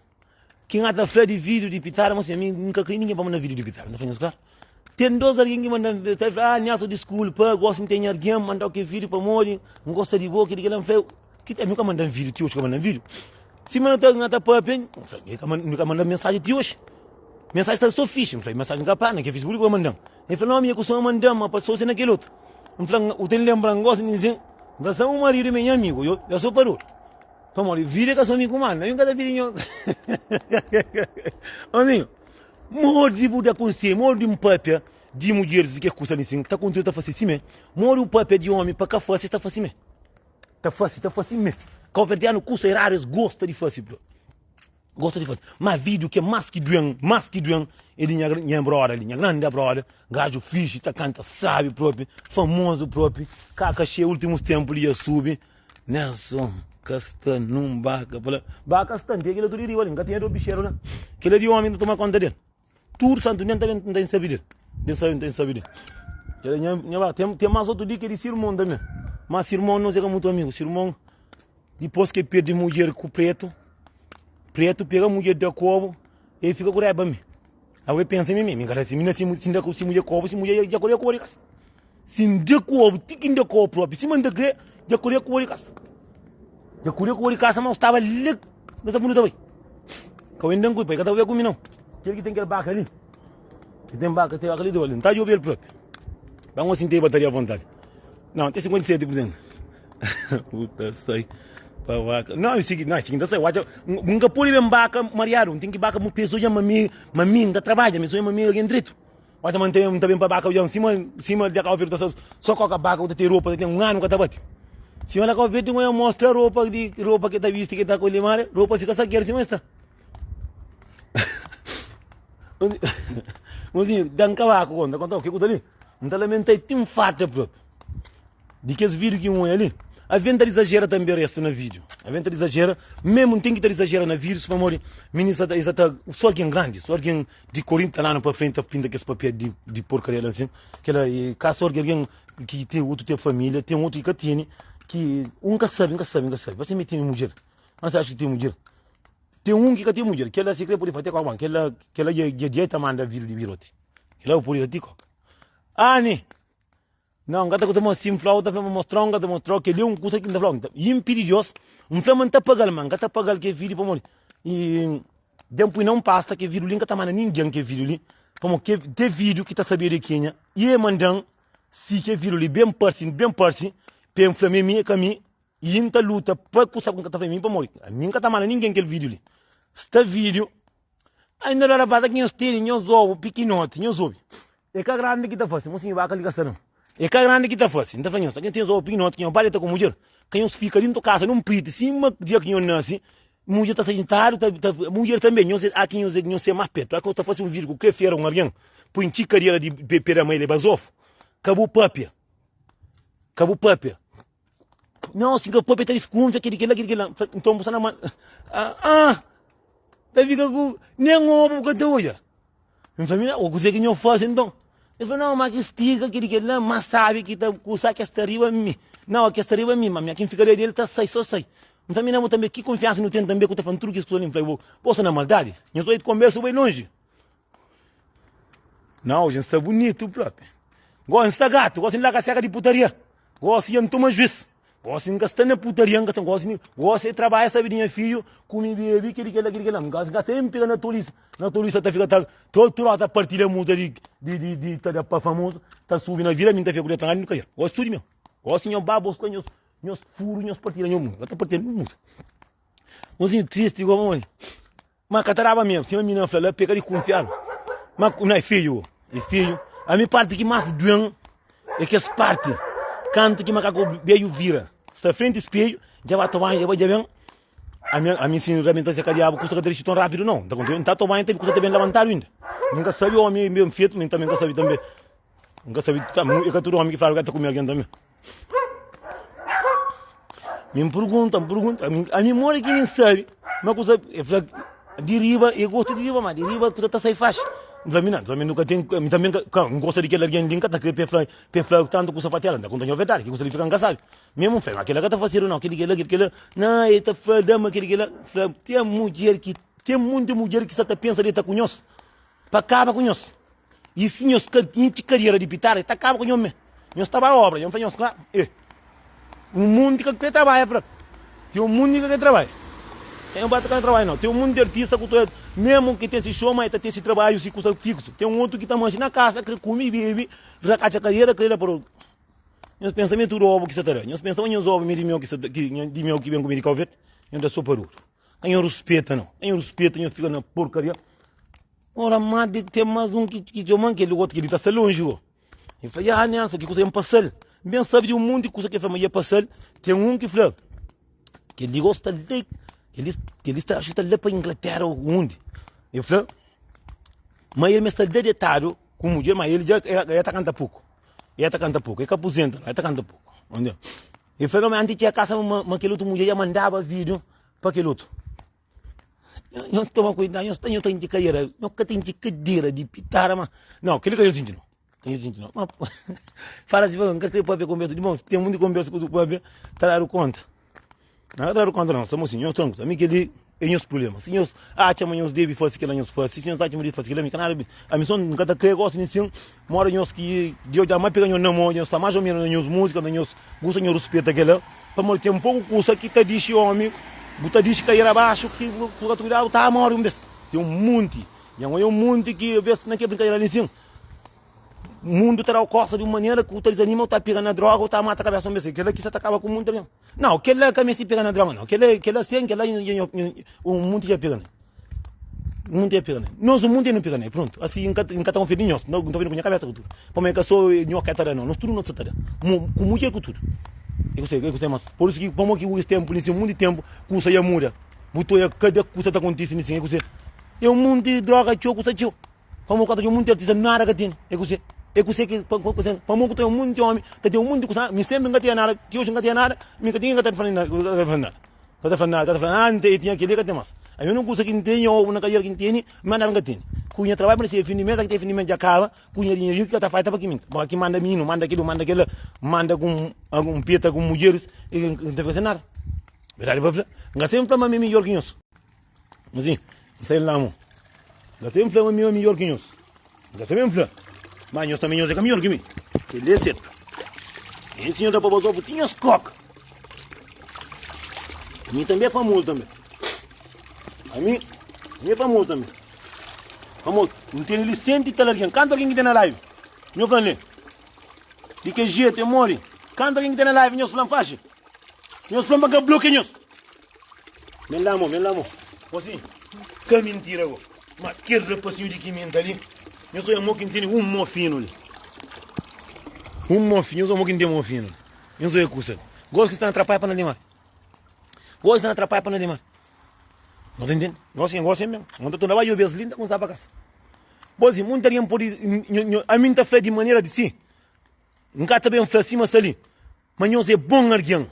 Que ngata flare de vídeo de pitar, mas mim nunca criei ninguém para mandar vídeo de pitar, não foi claro. Tem dois alguém que manda, niaso desculpa, gosto de ter alguém mandar que vídeo para morrer, não gosta de boa, que ele não fez, que tem nunca mandar vídeo, tio, que mandar vídeo. Se manda tá ngata para bem, nunca manda mensagem tio, mensagem está só fixe, não foi mensagem capaz, que Facebook vai mandar. Ele falou não, eu costumo mandar, mas passou sem naquele outro. Não falou, o tem lembrando, gosto de dizer, mas é um marido meu amigo, eu sou parou. Vamos ali, vira que eu sou amigo humano, não é um cada virinho. Andinho, morre de Buda consciência, morre de papel de mulheres que custa nisso, está com tudo a fazer assim, morre um papel de homem para cá fazer, está fácil, está fácil, que o verdadeiro custa raros gosta de fazer, bro. Gosta de fazer, mas vídeo que é mais que doan, ele é brother, ele é grande brother, gajo fixe, tá canta, sabe próprio, famoso próprio, caca cheio, últimos tempos ele ia subir, Nelson. Castan, num baca, baca castan, tem aquele tudo de olho, nunca tinha do bicheiro lá, aquele de homem não toma conta dele, tudo santo nem tem sabido, tem sabido, tem mais outro dia que ele sermão também, mas sermão não é muito amigo, sermão depois que perde mulher com preto pega mulher da cobo e fica com raiva me, aí eu penso em mim, cara, se mulher cobo, se mulher já correu com ele, se de cobo, tiquinho de cobo próprio, se manda crer, já correu com ele, já correu com ele casa, mas estava ali, nessa bonita aí. Que eu ainda não cuido, que eu comi não. Aquele que tem aquele baca ali, que tem baca ali do olho, não está de ouvir próprio. Vamos assim ter bateria à vontade. Não, tem 57%. Puta, sai. Não, é o seguinte, sai. Nunca pode ver baca mariado, tem que baca muito peso, já mami, ainda trabalha, mas sou mami alguém direito. Olha, mantém bem para baca, já cima de cá, só com a baca, eu tenho roupa, tem ano que está batendo. Se olha com o vídeo, eu mostro a roupa que está vista, que está com o limar, roupa fica saqueira, se não está. Mas dá um cavaco, conta o que custa ali. Então, lamentei, tem um fato próprio. De que esse vídeo que um é ali, a venda exagera também o resto no vídeo. A venda exagera, mesmo tem que ter exagera no vídeo, se para morrer, ministra, só alguém grande, só alguém de 40 anos para frente, pinta que esse papel de porcaria assim, que ela, caso alguém que tem outro, tem família, tem outro que tem, que nunca sabe. Você me tem mulher. Você acha que tem mulher? Tem que tem mulher. Que ela se crê por fazer com a mãe. Que ela já manda vídeo de virote. Que ela por ir ah, né? Não, gata coisa mais simples. Outra vez mostrar, gata mostrar que ele coisa que não fala. E impedir um flama tá pagando, man. Gata pagar que vídeo para morrer. E depois não passa que vídeo linka tá mandando ninguém que vídeo ali. Como que de vídeo que tá sabendo de Kenya. E mandando se que vídeo ali bem parsi. Pem flame minha caminho e inta luta para que sabe que tá fazendo para morrer. A mim que tá mandando ninguém aquele vídeo ali. Este vídeo ainda era para que nós terem nós ovo pequenote, nós ovo. É que grande que tá fazendo, mas sim vai aquele gastando. É que grande que tá fazendo, tá fazendo. Quem tem ovo pequenote, quem vai com mulher, quem os fica dentro da casa, não prite, cima dia que eu nasci, mulher tá sentado, mulher também, nós aqui nós se mais perto. Aqui eu tá fazendo um vídeo que feira um alguém, põe ticaria de pera mãe le bazof. Acabou papia. Não, se o papo está escuro, aquele lá. Então, você não manda. Daí fica com. Nem ovo que tu olha. Minha família, o que eu faço então? Eu falo, não, mas que estiga, aquele lá, mas sabe que está com que esta riba a mim. Não, que esta riba a mim, mas quem ficaria dele está só sai. Então, não também, que confiança não tem também que eu estou falando tudo que estou ali. Eu posso na maldade? Eu sou de conversa bem longe. Não, a gente está bonito próprio. Gosto de estar gato, gosto de lá com a de putaria. Gosto de tomar juízo. Gosto de gastar na putaria, gosto de trabalhar essa vidinha filho, comer bebê, aquele lá. Gastei em pegar na tolice tá ficando, todo lado tá partilhando música de para famoso, tá subindo a vira, minha filha, eu tô no cair. Gosto de meu. Gosto de babos, meus furos, meus partilhas, tá partilhando música. Mozinho triste, igual mãe. Mas cataraba mesmo, se a menina fala, pega de confiar. Mas não é filho. A minha parte que mais doente é que as partes, canto que macaco veio vira. Está frente ao espelho, já vai tomar, já vai bem. a mim sim realmente essa cadiabo custa que tão rápido não. Tá contando? Tá tomando tempo custa bem levantar ainda. Nunca sabe o homem mesmo feito, nem também nunca sabe também. Nunca sabe também, é tudo homem que fala que tá comendo alguém também. Me pergunta, a mim mora que nem sabe. Uma coisa, deriva, eu gosto de deriva, mas deriva custa tá sai faixa. Para mim, também nunca tem, também não gosta de que alguém linka, tá querendo pensar tanto custa fatela, não conta a verdade, que custa de ficar engasado. Mesmo fez, aquele que tá fazendo não, aquele, não, ele tá falando, aquele, tem mulher que, tem muita mulher que só tá pensando, ele tá conhece, para acabar com nós. E se nós, em carreira de pitar, tá acaba com nós, nós tá para obra, nós fazemos, claro, o mundo que trabalha, tem um mundo que trabalha. Tem um bate trabalho não, tem um mundo de artista que mesmo que tem esse show, mas tem esse trabalho, esse custa fixo. Tem um outro que está manchando na casa, que come e bebe, racacha a carreira, que por meus pensamentos roubo que se terá. Meus pensamentos roubo de meu que vem comigo calvet, eu da super duro. Quem respeita não, quem respeita, eu fico na porcaria. Ora, mas tem mais um que eu manque, ele outro que ele está longe, eu falei, não, isso aqui custa passar. Bem sabe de um mundo de coisa que foi passar, tem um que falou, que ele gosta de ele está lá para a Inglaterra, onde? Eu falei, mas ele me está dedicado com mulher, mas ele já está cantando pouco. Ele está cantando pouco, ele está aposentado, ele está cantando pouco. Onde? Eu falei, mas antes tinha casa, mas aquele outro mulher já mandava vídeo para aquele outro. Eu tomo cuidado, eu tenho de carreira, eu nunca tenho de cadeira, de pitar, mas... Não, aquele que eu tenho não. Fala assim, nunca queria para ver conversa de bom, tem um mundo de conversa que tu pode ver, está dando conta. Não é contra não, somos senhores troncos. A mim que ele é os problemas. Senhores, chama os David fosse que lá os fosse. Senhores, chama fosse que lá me canal. A missão nunca tá creio gosto nisso. Mora os que Deus já mais pega não mão, os mais ou menos os música, os gosta os respeito aquela. Para morrer tem um pouco custa que tá dixe homem, buta dixe cair abaixo que o cuidado tá mora um vez. Tem um monte. E um monte que vê se não quer brincadeira ali sim. O mundo terá o corso de uma maneira que o desanima, está pegando na droga, ou está matando a cabeça mesmo. Aquele que se acaba com o mundo ali. Não, aquele que me se pega na droga, não. Aquele assim, o mundo já pega, né? O mundo já pega, né? Nós, o mundo não pega, né? Pronto. Assim, em cada um filho, não estou vendo com a cabeça com tudo. Como é que eu sou, não quero, não. Nós tudo não se trata. Com mulher com tudo. Eu sei, mas. Por isso que, como que o tempo, nesse mundo de tempo, custa já muda. Botou a cada coisa está acontecendo nisso, eu sei. É um mundo de droga, tio, custa tio. Como que o mundo de artista, nada que tem, eu sei. Eu sei que para mim tem um mundo de homem, tem um mundo de coisa, me sempre não tinha nada, que hoje não tinha nada, me que tinha que estar falando nada, antes tinha que ligar até mais. Aí eu não consigo entender ou na carreira que tem, mas não tem. Cunha trabalha para esse finimento, que tem finimento já acaba, cunha dinheiro que está feita para aqui manda menino, manda aquilo, manda com algum pieta com mulheres e não tem fazer nada. Verdade, para fazer. Não sempre para mim melhor que nós. Mas sim, sei lá, não sempre para mim melhor que nós. Não sempre mas nós também é melhor que mim. Ele é certo. Esse senhor da Babazova tinha as cocas. A mim também é famoso também. A mim é famoso também. Famoso. Não tem licença de televisão. Canta alguém que tem na live. Meu falei. De que jeito eu moro. Canta alguém que tem na live. Nós falamos faixa. Nós falamos para que bloqueia. Me lamo. Assim. Que mentira agora. Mas que rapacinho de que mente ali. Eu sou um que tem um mofino ali. Um mofino, eu sou um que tem um mofino. Eu sou curso. Gosto que está na atrapalha para não limar. Gosto que está na atrapalha para não limar. Não entende? Gosto mesmo. Quando tu não vai ver as lindas, como está para casa. Pois, muita gente pode. A mim está feita de maneira de si. Nunca está bem feito assim, mas está ali. Mas eu sou bom arguião.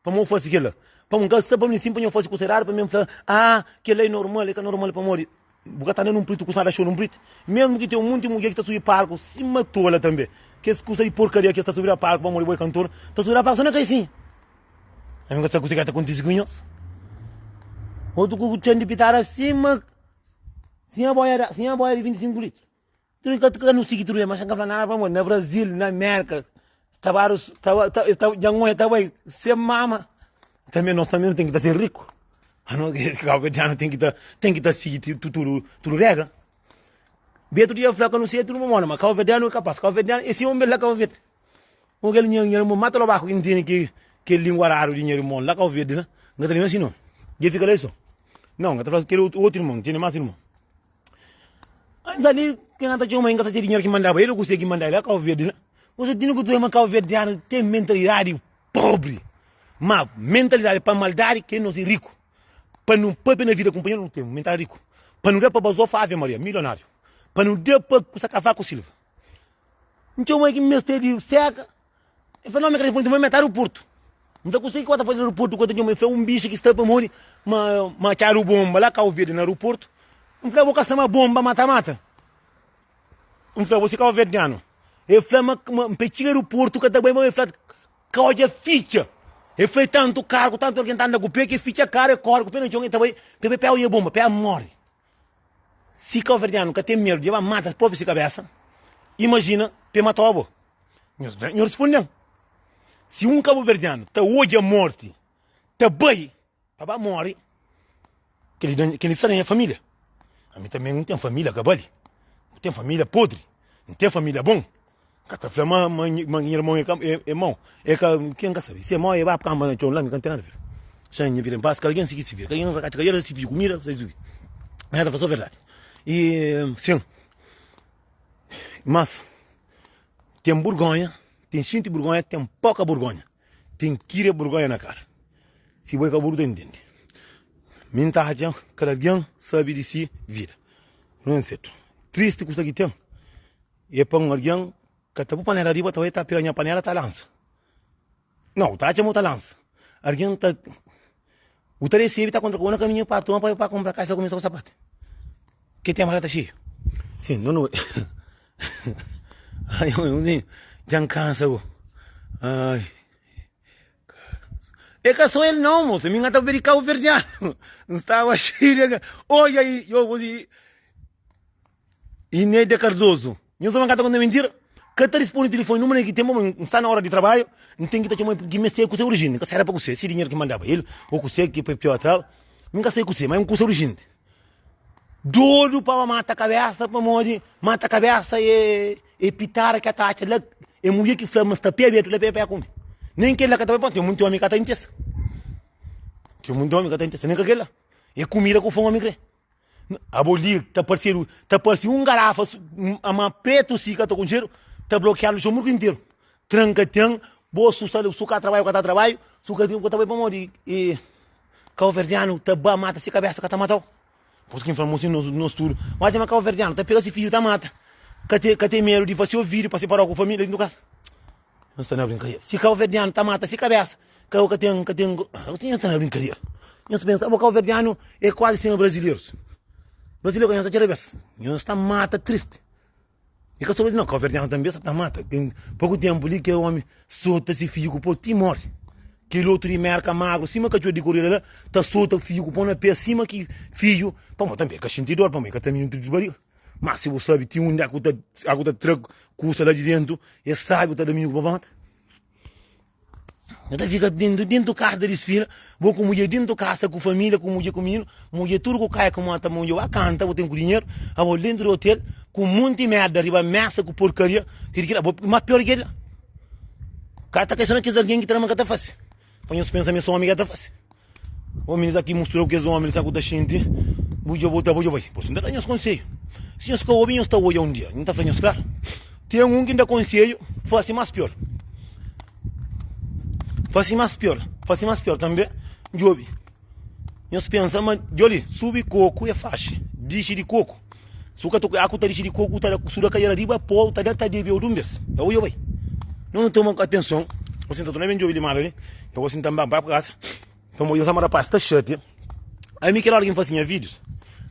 Para eu fazer aquilo. Para eu gastar para mim, sim, para eu fazer coisa rara, para mim falar, que é normal, que é normal para morrer. Porque está num preto, custa achou num preto. Mesmo que tem um monte de mulher que está subindo parco, se matou lá também. Que esse custa de porcaria que está subindo a parco, para morrer o cantor, está subindo a parco, só não é assim. A minha coisa que está acontecendo com nós. Outro que tinha de pitar acima, sem a boia de 25 litros. Tu não sei que tu é, mas não fala nada para morrer. Na Brasil, na América, estava sem mama. Também nós também tem que estar rico. Calvediano tem que estar seguindo tudo regra. Beto dia flaco não sei tudo mano, mas calvediano é capaz. Calvediano esse homem lá calved. O que ele dinheiro mata lo baixo que língua raro dinheiro mon lá calved, né? Não tem assim não. Já fica isso. Não, tá fazendo aquele outro irmão, tem mais irmão. Mas ali quem anda de uma enga de dinheiro que mandava ele consegue mandar lá calved, né? Você tem que tu é uma calvediano tem mentalidade pobre. Mas mentalidade para maldade que não é rico. para não pôr na vida companheiro não tem, mental rico. Para não dar para basofa Ave Maria, milionário. Para não dar para Cavaco Silva. Então é que me esteve seca. Eu falei, não, me quero me meter no porto. Não consegui quando fazer no porto, quando eu foi um bicho que está para morrer, mas tinha bomba lá, cá o verde no aeroporto. Eu falei, vou caçar uma bomba, mata. Eu falei, você cá o verdeano. Eu falei, mas petinho aeroporto, que também eu falei, que hoje é ficha. Eu falei, tanto cargo, tanto alguém está andando com o que ficha cara, corre, com o pé, não também, pé o bomba, pé morre. Se cá o verdeano, que tem medo de matar a própria cabeça, imagina, pé matar a boa. Eu respondi, se um cabo-verdiano está hoje a morte, está bem, para morrer, que ele está na família. A mim também não tem família, cabali. Não tem família podre. Não tem família bom. Cata flama, irmão é irmão. É que quem quer saber? Se é mau, é para a mãe, lá me canta nada. Já me viram paz, alguém se vira. Alguém vai cair, se vira comida, vocês viram. Mas é só verdade. E sim. Mas tem Borgonha. Tem gente Borgonha, tem pouca Borgonha. Tem Kira Borgonha na cara. Se vai acabar, entende. Mintagem, cada alguém sabe de si, vira. Não é certo. Triste que tem. E para alguém, que está para panela riba, está para a panela, está lança. Não, está a chamar lança. Alguém está... O terceiro está contra o caminho para tomar para comprar caixa com o sapato. Que tem a maleta cheia. Sim, não. Ai, eu já cansa. Ai. É que só ele não, moço. Me engata verificar o verdeano. Não estava cheio. Olha aí, eu vou dizer. Inês de Cardoso. Eu sou uma gata quando é mentira. Que te responde o telefone, número que tem, não está na hora de trabalho. Não tem que estar chamando que me sei com o seu origem. Que será para você. Se dinheiro que mandava ele, ou com você que pegou atrás. Nunca sei com você, mas é um com o seu origem. Doido para matar a cabeça, para morrer. Mata a cabeça e pitar que a taxa. É mulher que flama, está pé aberto, pé a comer. Nem que ele que também tem muito homem que está intenso. Tem muito homem que está intenso, nem que aquela. É comida com fome, amigo. Abolir, está parecendo garrafa, uma preto se que está com cheiro, está bloqueado o seu mundo inteiro. Tranca, tem, boa suca trabalho, que trabalho, suca tem, que trabalho para morrer. E Cabo Verdeano, está mata se cabeça, que está matado. Por isso que falamos assim no estudo. Mas tem uma Cabo Verdeano, está pegando esse filho, está mata. Que tem medo de fazer o vídeo para separar com a família dentro do caso. Não está na brincadeira. Se Cabo Verdeano está mata, se cabeça, que tem, não está na brincadeira. Não se pensa, o Cabo Verdeano é quase sem brasileiros. Brasileiro ganha essa cabeça. Não está mata, triste. E que a não, Cabo Verdeano também está mata. Tem pouco tempo ali que o homem solta esse filho com o timor. morre. Que o outro merca magro, cima que eu de correr lá, está solta o filho com o pé, cima que filho, para mim também, que a gente dor, para mim, que também não tem de barriga. Mas se você sabe, tem um que está tranco, custa lá de dentro, e sabe o que está domingo para baixo. Então fica dentro do carro deles, filha, vou com mulher dentro do casa, com família, com mulher, mulher tudo que cai, com mata, mulher, a canta, vou ter dinheiro, vou dentro do hotel, com um monte de merda, arriba, massa, com porcaria, mas pior que ele. Cara, tá questão que alguém que trama que está fácil. Põe os pensamentos, são amigas, está fácil. O menino aqui mostrou que é homem, ele sabe da gente, vou botar, por isso não tem os conselhos. Se os caras estão hoje um dia, não está fazendo claro. Tem um que ainda conselho, faça mais pior. Faça mais pior também, jobe. Nós pensamos, olha, sube coco é fácil, dixe de coco. Suca tu aku tadi de coco, sudah kaya riba, pô, tá de beudumbes. Eu vai. Não toma atenção. Você está também jobe de mal, né? Eu vou sentar para casa. Como eu chamar a pasta shirt. Aí me quero alguém fazer vídeos.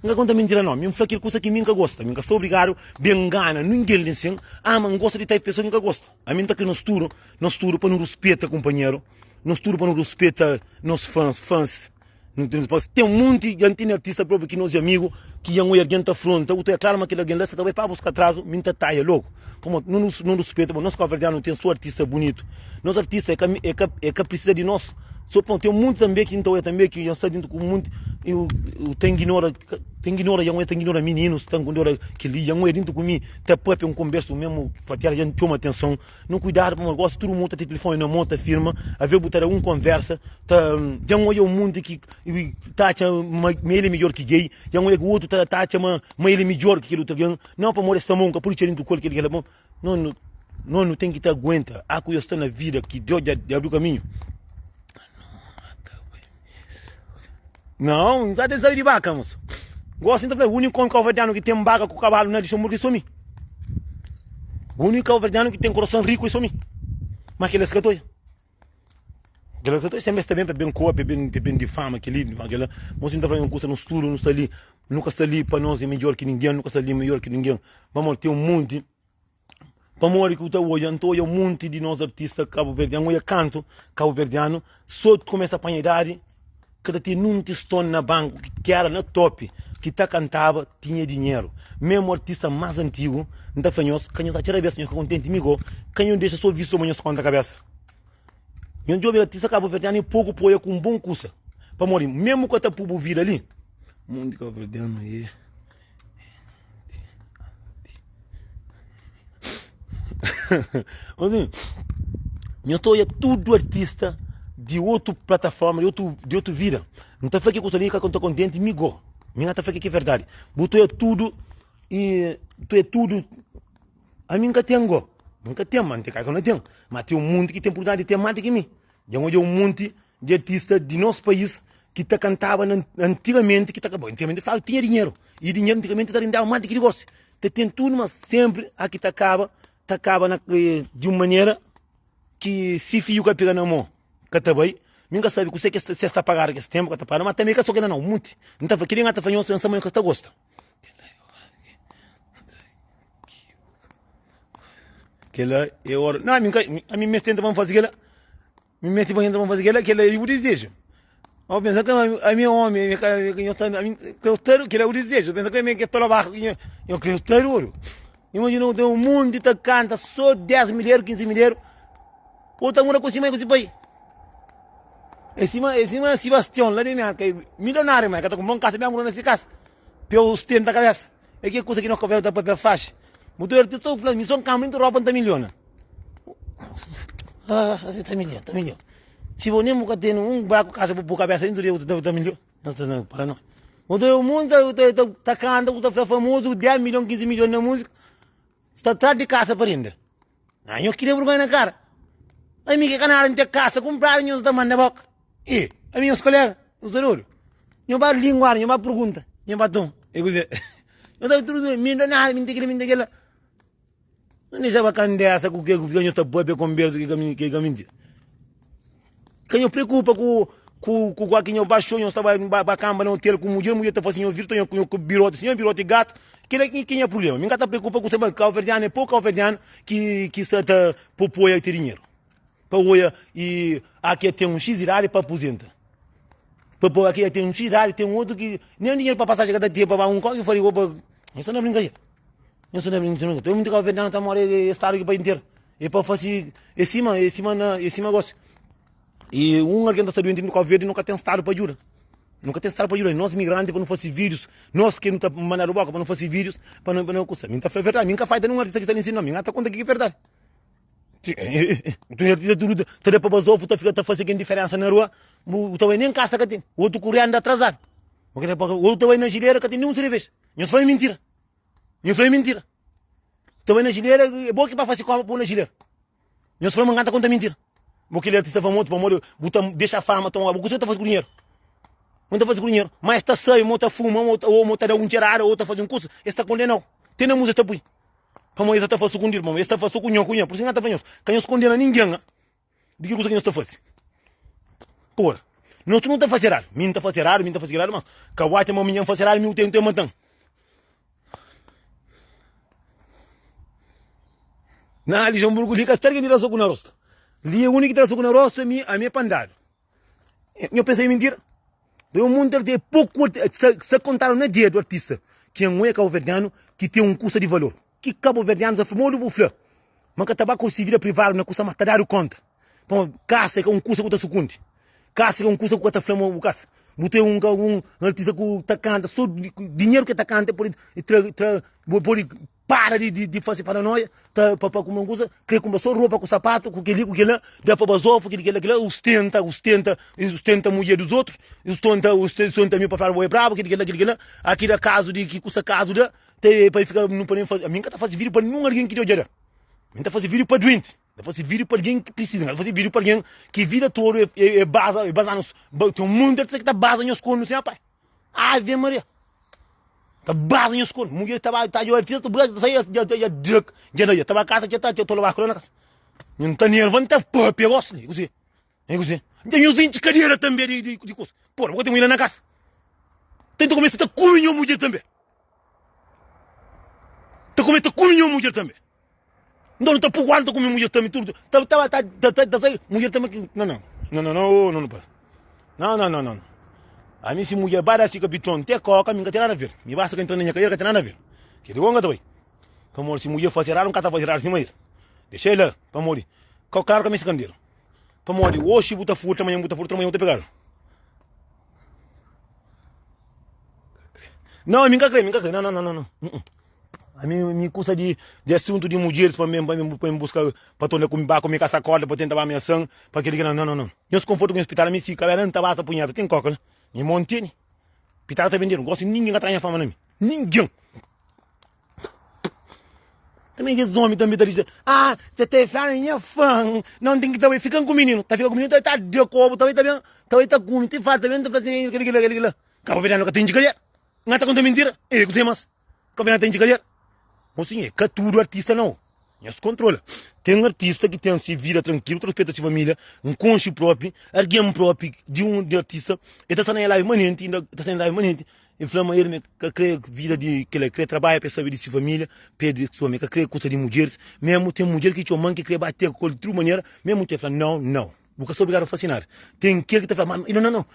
Não conta mentira não, me fala aquilo coisa que minha gosta, minha sou obrigado, bem gana, ninguém lhe ensina, mas gosta de ter pessoa que gosta. A mim tá aqui no estudo para não respeitar companheiro, no estudo para não respeitar nos fãs. Tem um monte de artista próprio que nós amigos, que iam alguém da fronte, é claro, mas que alguém dessa também para buscar atraso, minta taia logo. Como não respeita, nós não tem só artista bonito, nós artistas é que precisa de nós. Só tem um monte também que então é também que já está dentro com muito tem ignora já tem ignora meninos tem ignora que li já é dentro comigo até próprio um converso mesmo fazer a gente chama atenção não cuidar para negócio todo mundo tem telefone na monta firma a ver botar um conversa tá já é um mundo que tá ele melhor que gay já é o outro tá chama ele melhor que ele outro não para morrer essa mão que por isso dentro com aquele bom não tem que te aguenta a coisa está na vida que Deus já abriu o caminho. Não, não sabe de vaca, moço. Gosto de falar, o único cabo-verdiano que tem vaca com cavalo na deixa morrer sumi. O único cabo-verdiano que tem coração rico é sumi. Mas aquele escatói. Aquele escatói sempre está bem para bem corpo, bem de fama, aquele, moço não está fazendo curso no estudo, não está ali, nunca está ali para nós é melhor que ninguém, nunca está ali melhor que ninguém. Vamos ter um monte. Para morrer que eu hoje, então um monte de nós artistas cabo-verdiano, eu canto cabo-verdiano, só começa a apanhar idade, cada tem num testão na banco, que era na top, que tá cantava, tinha dinheiro. Mesmo artista mais antigo, não está fanhoso, quem eu tira a cabeça, fica contente comigo, quem eu deixa só visto amanhã conta a cabeça. Eu não artista cabo-verdiano e pouco apoio com um bom curso. Para morrer, mesmo que eu pubo vir ali, mundo cabo-verdiano aí. Assim, eu estou tudo artista de outra plataforma, de outra vida. Não está falando que eu gostaria que eu estou contente, migo. Não está falando que é verdade. Botou é tudo e tu é tudo. A mim nunca tenho. Nunca tenho, mano. Tem que não tenho. Mas tem um mundo que tem oportunidade de ter mais do que mim. Já é um monte de artistas de nosso país que tá cantava antigamente, que tá antigamente fala tinha dinheiro. E dinheiro antigamente dava mais do que negócio. Tem tudo, mas sempre aqui tá acaba de uma maneira que se fio que pega na mão, que tá bem, nunca sabe que você que se está pagando esse tempo que tá pagando, mas também que só que não muito. Não tá querendo até fazer essa manhã que está gosta. Que lá é hora. Não, a mim me tenta vamos fazer ela. Me mete para vamos fazer ela que ela é o desejo. Eu penso que a minha homem, eu tenho que é o desejo. Eu penso que a minha que estou lá abaixo, eu quero ter ouro. Imagina, tem um mundo de canta, só 10 mil euros, 15 mil euros. Outra mulher com cima e com esse país. Esse Sebastião, lá de minha, que é milionário, mas que está com um casa, minha mulher nesse casa. Pelo ostento da cabeça. É que coisa que não conversa para papel faixa. Muito artista, eu falei, missão caminho de roupa, 30 milhões. Ah, 30 milhões, 30 milhões. Se você nunca tem um buraco casa para a cabeça, não teria 30 milhões. Não, para não. O mundo está cantando, está famoso, 10 milhões, 15 milhões na música. Está atrás de casa para ainda. Eu queria vergonha na cara. A mim que canal de casa, comprar e da manda boca. E a minha colegas, os barulhos. Eu vou linguar, eu vou pergunta. Eu vou tom. Eu dizer. Eu estou tudo, milionário, mentira. Não deixa bacana dessa com o que eu estou boa com berço que é mentira. Quem eu preocupa com quem eu baixou, eu estava na cama, não ter com mulher está fazendo vir, eu com birote, senhor birote gato. Quem é o problema? Ninguém está preocupado com o cabo-verdiano, é pouco cabo-verdiano que está para apoiar ter dinheiro. Para apoiar e aqui tem um X irário para aposenta. Para aqui tem um X irário, tem um outro que nem dinheiro para passar cada dia para um carro e faria roupa. Isso não é brincadeira. Isso não é brincadeira. Tem muito cabo-verdiano que está morrendo estado aqui para inteiro. É para fazer esse negócio. E um alguém está doente no Cabo-Verde nunca tem estado para ajuda. Nunca tem estado para ajuda. Nós migrantes para não fazer vírus. Nós que não está mandando boca para não fazer vírus, para não coisa. Minha é verdade. Minha faz nenhum artista que está ensinando. Minha está conta que é verdade. Tu artista tudo, tu para basofo, tu fica fazendo diferença na rua. O teu nem caça que tem. O outro coreano atrasado. O outro vai na gileira que tem nenhum cerveja. Não foi mentira. Não foi mentira. Tu vai na gileira, é bom que para fazer como na gileira. Não foi uma conta mentira. Porque ele é artista famoso, para morrer, deixa a fama, toma a boca, você está fazendo dinheiro. Não está fazendo dinheiro. Mas está saindo, ou está fumando, ou está dando um tirar, ou está fazendo um curso, está condenado. Tem na música, está põe. Para morrer, está fazendo dinheiro, para morrer, está fazendo cunhão. Por isso não está fazendo. Quem não se condena ninguém, de que coisa que não está fazendo. Porra. Não, tu não está fazendo raro. Mim está fazendo raro, mas Kawai tem uma menina fazendo raro, meu tem matão. Na ali, João Burgo, liga, está que ele com o rosto. Li é o único que traz o rosto a minha pandado. Eu pensei em mentira. Eu mundo de pouco se contaram na dia do artista que é um cabo-verdiano que tem um custo de valor. Que cabo-verdiano da famoso buflã. Mas que tabaco civil privado não custa mais dar conta. Então, caça é um custo que está sucunde. Caça é um custo que está flama o caça. Botei um artista que está cantando, só dinheiro que está cantando por para de fazer paranoia, para comer uma coisa, quer comprar só roupa com sapato, com aquele, dá para basofo, aquele, ostenta a mulher dos outros, ostenta a minha para falar, é bravo, aquele caso de que custa caso, para ficar, não podem fazer, a minha está fazendo vídeo para não alguém que deu dinheiro, a minha está fazendo vídeo para doente, Fosse vídeo para alguém que precisa, fosse vídeo para alguém que vida toda é base tem um mundo que tá base nos conos, assim, rapaz. Ave Maria. Tá base nos conos. Mulher tá de artista, tu braço sai já drug, já tava casa já tá tô lá com na casa. Não tá nervoso, tá pegou assim, você. É você. Tem os 20 cadeira também de coisa. Porra, vou ter mulher na casa. Tem que começar a comer mulher também. Tá comendo comer mulher também. Não tá por quanto comer mulher também tudo. Tá mulher também não. Não. A mim se mulher bada se capitão, te coca, me tem nada a ver. Me basta que entra na minha carreira que tem nada a ver. Que de longa também. Como se mulher fosse raro, um cata fosse raro assim mais. Deixa ele, para morrer. Claro que me escandeiro. Para morrer, hoje buta furta, amanhã buta furta, amanhã te pegaram. Não, me crê. Não. A mim custa de assunto de mulheres para me buscar para tornar comigo essa corda para tentar a minha sangue para aquele que não. Eu se conforto com o hospital, me se cabelo não tá basta punhada, tem coca, né? Me montini. Hospital tá vendendo, gosto ninguém que tá fama na mim. Ninguém. Também que homem também tá dizendo, você tem farinha fã, não tem que estar ficando com o menino, tá ficando com o menino, tá de cobo, tá com, tem faz, tá vendo, tá fazendo aquele. Acaba virando que tem de calhar. Não tá contando mentira, ele que tem mais. Acaba virando tem de calhar. Mocinho, é tudo artista não. Não se controla. Tem um artista que tem se vira tranquilo, respeita a sua família, um cônjuge próprio, alguém próprio de artista, e está sendo em live manente, inflama ele, que cria vida de, que ele cria trabalho para saber de sua família, pede sua mãe, que cria custa de mulheres, mesmo tem mulher que te mãe que cria bater com de outra maneira, mesmo tem fala não. Porque sou obrigado a fascinar. Tem aquele que está falando, não,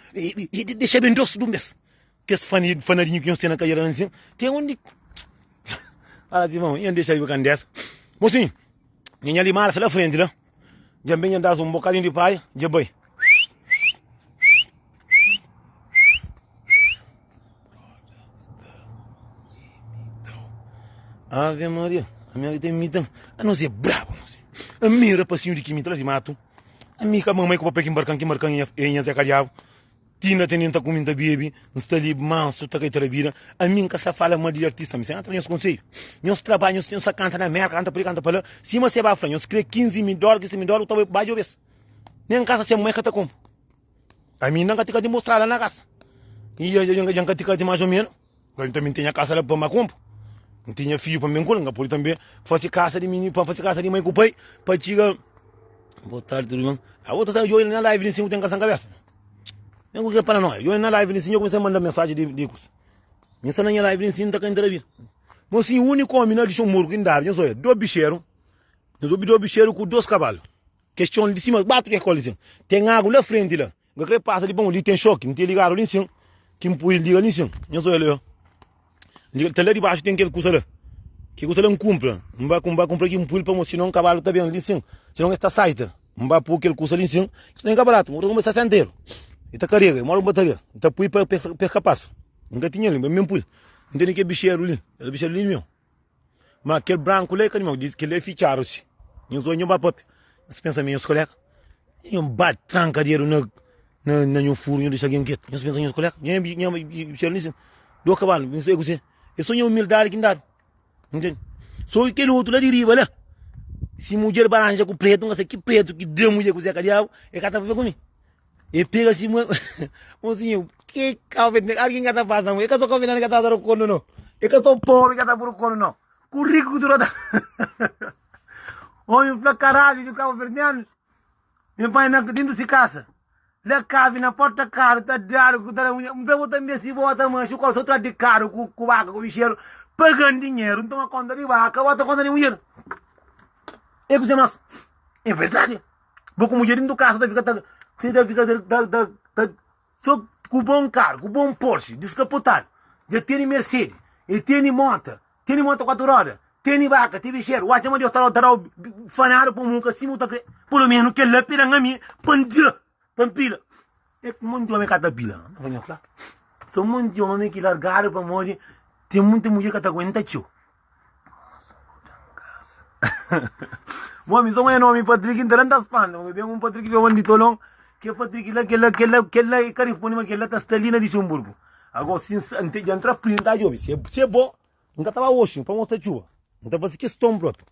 deixa bem doce do mês. Que esse fanarinho que nós temos na carreira, assim, tem onde. Irmão, ia deixar eu can dessa. Mocinho, minha limara se lá frente, né? Já bem andar um bocadinho de pai, já boi. Ave Maria, a minha tem mitão. A nós é bravo, a minha era passinho de que me traz de mato. A minha com a mamãe com o papel que embarcam em Zé Calhau. Tina tem tá comendo baby, não está ali manso, tá que terabira. A mim que essa fala uma de artista, mas entra nesse conselho. Nós trabalhamos, nós canta na merda, canta por lá. Se você vai frente, nós crê $15 mil, $15 mil, talvez baixo vez. Nem em casa se a mãe que tá com. A mim não fica de mostrar lá na casa. E eu já fica de mais ou menos. Eu também tenho a casa lá para me comprar. Não tinha filho para me encontrar, por também fosse casa de menino, para fazer casa de mãe com o pai, para chegar. Boa tarde, tudo bem? A outra tá olhando na live, nem tem casa na cabeça. Eu não para nós. Eu na live nesse eu comecei a mandar mensagem de curso. Nessa na live nesse tá caindo vida. Mas sim, o único homem não deixou muro que dar, eu sou dois bicheiros. Nós ouvi dois bicheiros com 2 cavalos. Questão de cima, bate que cola assim. Tem água lá frente lá. O que passa de bom ali tem choque, não tem ligado ali em cima. Que me liga ali em cima. Eu sou ele, ó. Liga lá de baixo tem aquele curso lá. Que curso lá não cumpre. Não vai comprar aqui um pulo para mostrar senão o cavalo tá bem ali em cima. Senão está saída. Não vai pôr aquele curso ali em cima. Tem cavalo, vou começar a ser inteiro. Ita carrega, mora uma bateria. Ita pui para pescar passa. Nunca tinha ali, mesmo pui. Não tem ninguém bicheiro ali. Era bicheiro ali mesmo. Mas aquele branco lá, que diz que ele é ficharam-se. Não sou nenhum papo. Você pensa meus colegas? E bate tranca dinheiro no furo, não deixa alguém quieto. Você pensa meus colegas? Não bicheiro nisso. Do cavalo, não sei o que você. Eu sou humildade que dá. Entende? Sou aquele outro lá de riba, lá. Se mulher baranja com preto, não sei que preto, que deu mulher com o Zé Carial, é que tá para comigo. E pega assim, mozinho, que calvin, alguém que tá passando, é que eu sou calvinando que tá dando cono, não. É que eu sou pobre que tá por cono, não. Com rico que durou da. Homem pra caralho, de Cabo Verdeano. Meu pai não dentro de casa. Lá cabe na porta caro, tá diário, com tá um bebo também se bota, mas o qual só traz de caro, com vaca, com bicheiro, pagando dinheiro, não toma conta de vaca, bota conta de mulher. É que você mais. É verdade. Vou com mulher dentro do carro, você deve ficar só com bom carro, com bom Porsche, descapotado. Já tem Mercedes, e tem moto 4 rodas, tem vaca, tem bicheiro. O achama de eu estar fanado por nunca, se muda, pelo menos que ele piranga a mim, pampila. É que muito homem cata pila, não foi claro? São muito homem que largaram para morrer, tem muita mulher que tá aguenta tio. Mami, sou um nome Patrick entrando das pandas, eu tenho Patrick que eu ando tolong. Que Patrick lá carifone que lá tá estelina de Chumburgo. Agora se ante já entra printa job, se é bom, nunca tava washing para mostrar chuva. Então você questão pronto.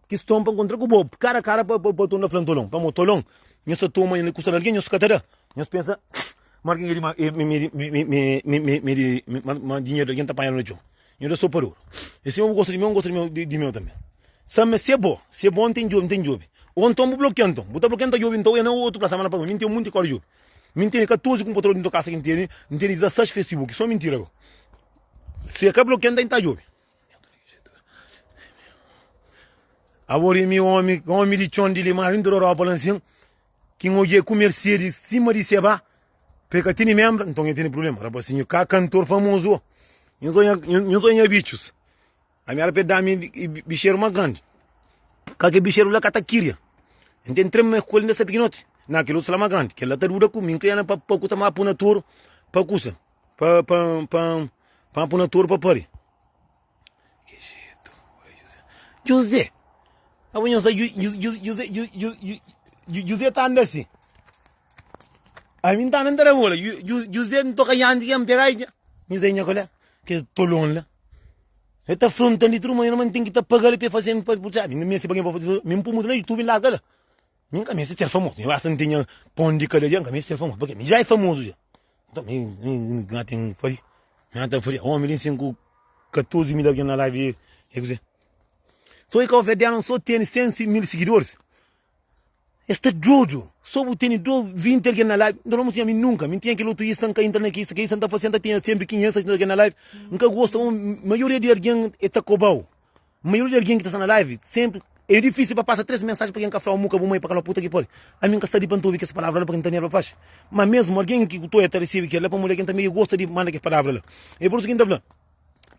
que estompa contra o bobo, cara a cara para botar na frente tolong, para mo tolong, nyo sa toma yung kusa alguém, nyo sa katera, nyo pensa, marquem ele me dinheiro alguém tá pagando no chão, nyo da soparur, esse eu gosto de meu também, se é bom não tem job, ou então bloqueando, botar bloqueando job, então eu não outro para semana para mim, tem muito cor job, mim tem 14 com controle de casa que tem 16 Facebook, só mentira, se acaba bloqueando então job. Agora mi homem de chão de limar indo para balancinho que hoje comerciar de cima de seba porque tem membro então tem problema rapaz assim cá cantor famoso eu sou bichos a minha pedami bicheiro mais grande cá que bicheiro lá cataquiria então trem me colhe nessa pequenote naquilo sala mais grande que ela tá dura comigo que ela para custa mais puna touro para custa para puna touro para pari que jeito José Abonyo sa José tá andando assim. A mim tá andando bola. José não toca yandi que pegar aí. José nha cola que tolon lá. Esta fronta ali tudo mas não tem que tá pagar ele para fazer para puxar. Mim me se pagar para fazer. Mim pumo no YouTube lá cara. Mim que me se ter famoso. Eu acho que tinha pão de calha que me se ter famoso porque já é famoso já. Então mim gatem foi. Nada foi. Homem tem 14 mil alguém na live. É que só que o Verdiano só tem 100 mil seguidores. Este Jojo, só tem 20 alguém na live. Não tinha nunca. Me tinha que lutar isso, que a internet que isso está fazendo, tinha sempre 500 alguém na live. Nunca gosto. A maioria de alguém está cobau. A maioria de alguém que está na live, sempre é difícil para passar 3 mensagens para quem quer falar o muca, para aquela puta que pode. A mim que está de panto ouvir que essa palavra para quem está nem faz. Mas mesmo alguém que estou a receber que é para mulher que também gosta de mandar que palavra lá. É por isso que está falando.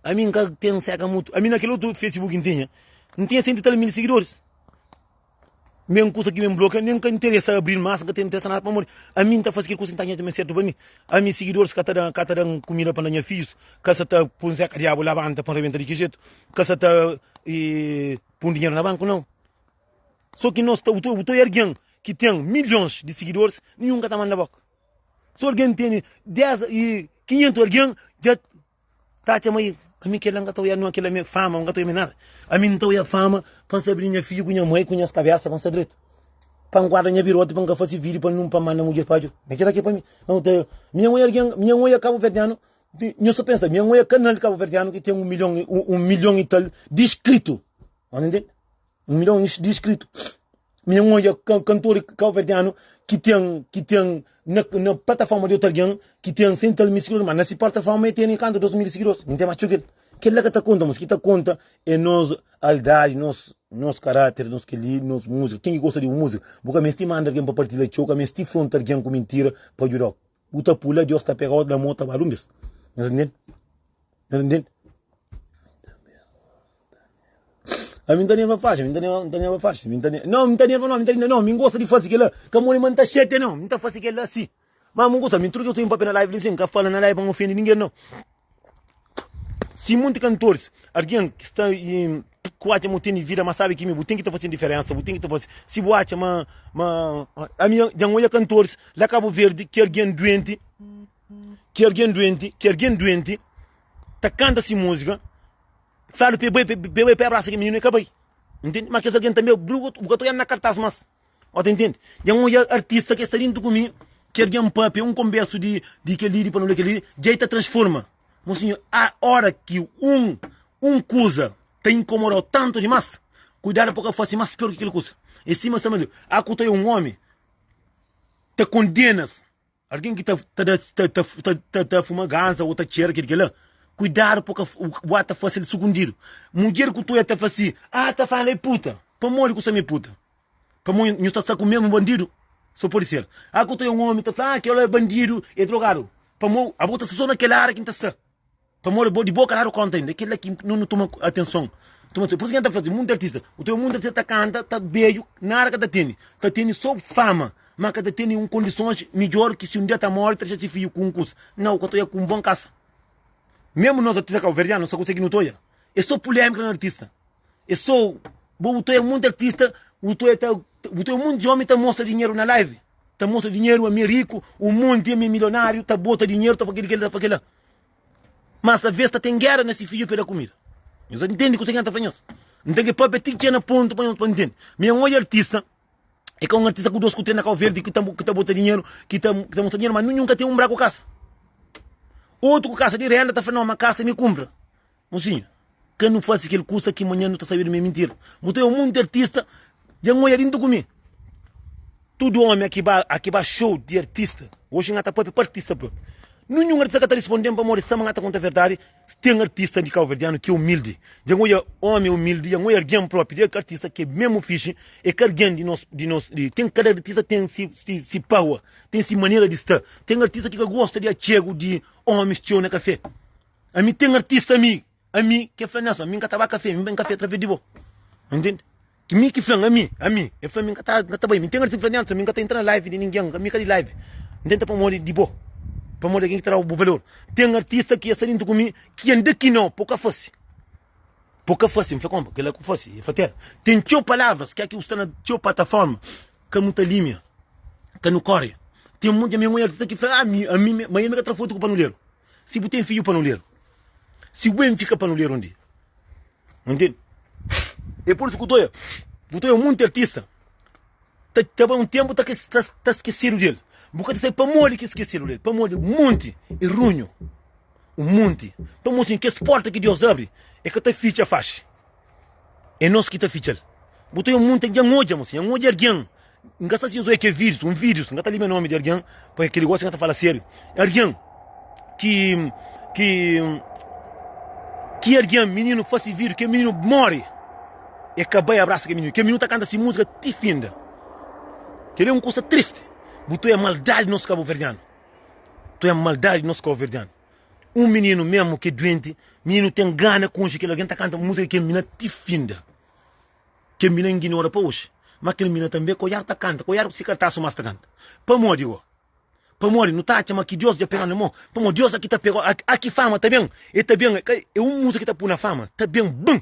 A mim que tem seca muito. A mim naquele outro Facebook que tinha. Não tinha 130 mil seguidores. Mesmo coisa que me bloqueia, nem que interessa abrir massa, que tem interesse nada para morrer. A mim está fazendo coisa que está também certo para mim. A mim seguidores que está dando comida para meus filhos, que está põe seca diabo lá banda para rebentar de que jeito, que está põe dinheiro na banco não. Só que nós estamos alguém que tem milhões de seguidores, nenhum que está mandando na boca. Só alguém tem 10 e 500 alguém já está chamando. A mim que ela não está olhando aquela minha fama, não está olhando nada. A mim não está olhando fama, para saber minha filha, com minha mãe, com minhas cabeças, para ser direito. Para guardar minha birote, para não fazer vídeo, para não mandar mulher para eu. Mas aquilo aqui para mim. Minha mãe é Cabo Verdeano, eu só penso, minha mãe é canal de Cabo Verdeano que tem 1 milhão e tal de inscritos. Entende? 1 milhão de inscritos. Minha mãe é cantor Cabo Verdeano que tem na plataforma de outro alguém que tem 100 mil seguidores, mas nessa plataforma tem canto 2 mil seguidores. Não tem mais choque. Que é que está conta, mas que está conta é nossa aldade, nosso caráter, nosso música. Quem gosta de música, porque me estima andar alguém para partir da choca, me estima frontar alguém com mentira para ajudar. Uta pula, Deus está pegando da moto para alumbres. Não entende? Não entende? A mim também não faz, não, me gosta de fazer aquilo, que a mulher não está chete, não, me está fazendo aquilo assim. Mas não gosta, me trouxe eu tenho um papel na live, assim, que fala na live para não ofender ninguém, não. Se muitos cantores, alguém que está em quatro não tem vida, mas sabe que me tem que estar fazendo diferença, tem que estar fazendo, se boate, a minha, já não é cantores, lá Cabo Verde, que alguém doente, tá canta-se música, fala para abraço que menino acabei. Entende? Mas que alguém também, o que eu estou na cartaz, mas, você entende? Já um artista que está dentro comigo, que alguém papo, um converso de que ele para não ler que ele, já está transforma. Mas senhor, a hora que um coisa te incomodou tanto demais, cuidado porque fosse mais pior que aquele coisa. E sim, mas também, a que é um homem, te condenas, alguém que tá fumando ganza ou tá cheira aquele lá. Cuidado porque o ato fácil de secundário. Mulher que tu até fácil, tá falando puta. Para morrer com essa puta. Para morrer, não está com o mesmo bandido. Só pode ser. Que tu é um homem, tá falando que ele é bandido, é drogado. Para morrer, a bota só naquela área que está. Para morrer, de boca, claro, conta ainda. Aquele que não toma atenção. Por isso que está fazendo, muito artista. O teu mundo artista canta, tá beijo, na área que está tendo. Está tendo só fama. Mas que está tendo condições melhor que se um dia está morto, traz esse filho com um curso. Não, que tu é com um bom caça. Mesmo nós artistas calverdianos, não só conseguem no toia. É só polêmica no artista. É só. O toia é muito artista, o toia é muito de homem que mostra dinheiro na live. Tá mostra dinheiro, é meio rico, o mundo é meio milionário, tá bota dinheiro, tá para aquele, Mas a vez tem guerra nesse filho pela comida. Você entende o que você está fazendo? Então que papo tem que na ponto para entender. Minha mãe é artista. É que um artista com dois que treina com o verde, que tá botando dinheiro, que tá botando dinheiro, mas nunca tem um buraco casa. Outro com casa de renda tá falando, uma casa me compra. Mocinho, quem não faz aquele custa que amanhã não tá sabendo me mentir. Botei um monte de artista, já não é lindo comigo. Todo homem aqui vai show de artista. Hoje não tá para artista, bro. Nenhum artista que está respondendo para morrer, sama ngata conta a verdade, tem artista de calverdiano que é humilde. Já não é homem humilde, já não é alguém próprio, é artista que é mesmo fixe, é que alguém de nós, tem cada artista tem si power, tem si maneira de estar. Tem artista que gosta de achego de homens que na café. A mim tem artista a mim que fala nessa, a mim que tava café, me bem café através de boa. Entende? Que me que fala a mim, eu falo a mim que tá bem, me tem artista que fala nessa, a mim que tá entrando na live de ninguém, a mim que de live. Entende para morrer de boa. Para morrer quem que terá o valor. Tem artista que é saindo comigo, que anda aqui não, pouca fosse. Pouca fosse, me fala como, que ela fosse, tem tio palavras, que aqui está na tio plataforma, que muita límia, que não corre. Tem um monte de minha artista que fala, a mim, mas me foto com o panuleiro. Se você tem filho panuleiro, se o bem fica panuleiro onde? Entende? É por isso que eu tô muito artista. Tá um tempo tá esquecido dele. Porque sai para molho que esqueceram dele. Para molho, monte e runho. Um monte. Então, mocinho, que esporte que Deus abre é que tá ficha faz. É nós que tá ficha. Botei um monte de angoja, mocinho. Angoja é alguém. Não gasta assim, que é vírus. Um vírus. Não gasta ali meu nome de alguém. Porque ele gosta de falar sério. É alguém que alguém, menino, faz vírus, que menino morre. É acabar e abraça que menino. Que menino tá cantando assim música te finda. Que ele é uma coisa triste. Botou a maldade nosso cabo-verdiano. Tu é a maldade nosso cabo-verdiano. Um menino mesmo que é doente, menino tem gana com que alguém está cantando música que a menina te finda. Que a menina ignora para hoje. Mas aquele menino também, que o tá canta, que o se cartaço mais tá canta. Para morrer, para morrer, não tá achando que Deus já pegou na mão. Para morrer, Deus aqui tá pegando, aqui fama também. E também, é uma música que tá por na fama. Também, bum.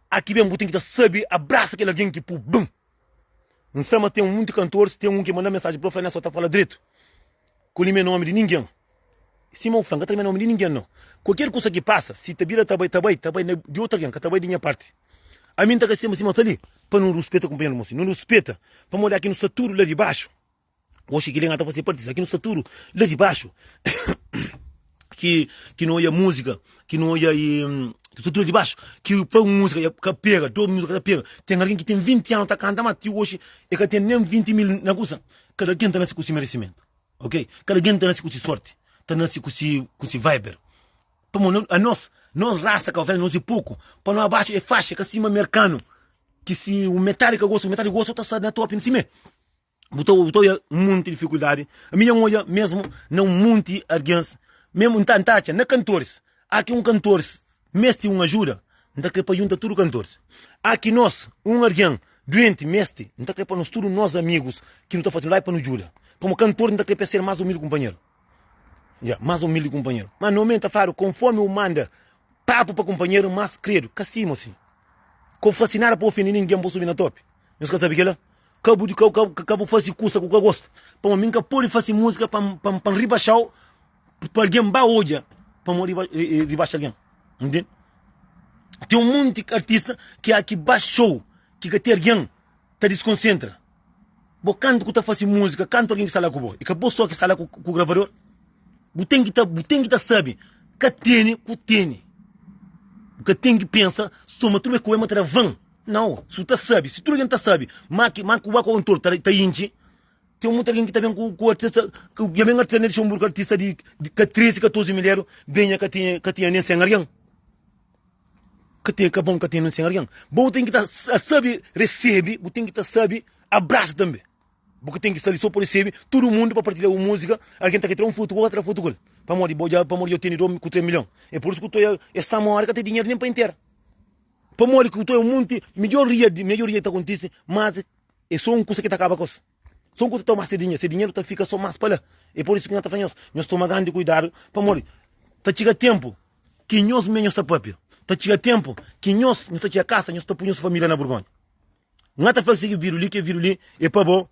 Aqui bem, tem que tá sabe, abraça aquele alguém que pô, bum. Em Sama tem um monte de cantores, tem um que manda mensagem para o Fernando, só tá falando direito. Com o nome de ninguém. Simão Franca também nome de ninguém, não. Qualquer coisa que passa, se te vira, tá bem de outra alguém, tá bem de minha parte. A mim tá que cima tá ali, para não respeita, companheiro, moço. Não respeita. Para olhar aqui no saturo lá de baixo. Hoje que ele tá fazendo parte aqui no saturo lá de baixo. que não é música, que não é tudo de baixo, que foi música que pega, toda música que pega. Tem alguém que tem 20 anos tá cantando, mas hoje é que tem nem 20 mil na coisa. Cada alguém tá nesse com merecimento, ok? Cada alguém tá nesse com sorte, tá nesse com viber. A nós raça que oferece nós é pouco, para nós abaixo é faixa, que acima americano, que se o metálico gosta tá na top em cima. Botou muita dificuldade. A minha olha mesmo não muito arguência, mesmo em tantacha, não cantores. Aqui um cantores mestre uma ajuda, não está para juntar tudo cantores. Aqui nós, um alguém doente, mestre, não está para nós tudo nós amigos que não está fazendo lá para nos ajuda. Como cantor não está para ser mais humilde companheiro. Mais humilde companheiro. Mas não mente, faro, conforme o manda, papo para companheiro, mas credo, cassimo assim. Com fascinar para o fim ninguém pode subir na top. Mas que sabe que lá? Cabo fazer curso com o que eu gosto. Para mim que pode fazer música para rebaixar, para alguém ba hoje, para rebaixar alguém. Entende? Tem um monte de artista que aqui baixou, que tem alguém, te desconcentra. Bo canto que está fazendo música, canto alguém que está lá com você. E que a pessoa que está lá com o gravador, você tem que saber, que tem. Que tem que pensar, soma tudo que o emo terá vão. Não, se tu sabe, se tu alguém tá sabe, mas que o autor tá inchi, tem um monte de alguém que tá bem com o artista, que já vem artista de um artista de 13, 14 mil euros, bem que tinha nem sem alguém. Que bom que tem nem sem alguém. Bom, tem que tá sabe, recebe, tem que tá sabe, abraça também. Porque tem que estar ali só por receber, todo mundo para partilhar uma música, alguém tá que tirar um futebol, outra futebol. Para morrer, eu tenho com 3 milhões. É por isso que eu esta hora que tem dinheiro nem para inteira. Para morrer que eu estou um monte, melhoria está acontecendo, mas é só uma coisa que está acaba com isso. Só uma coisa que está mais esse dinheiro tá, fica só mais para lá. É por isso que nós estamos fazendo. Nós estamos grande cuidado para morrer. Está chegando tempo que nós mesmos está próprio. Está chegando tempo que nós está chegando a casa, nós está punhando família na Borgonha. Não está fazendo viruli, que viruli é para bom,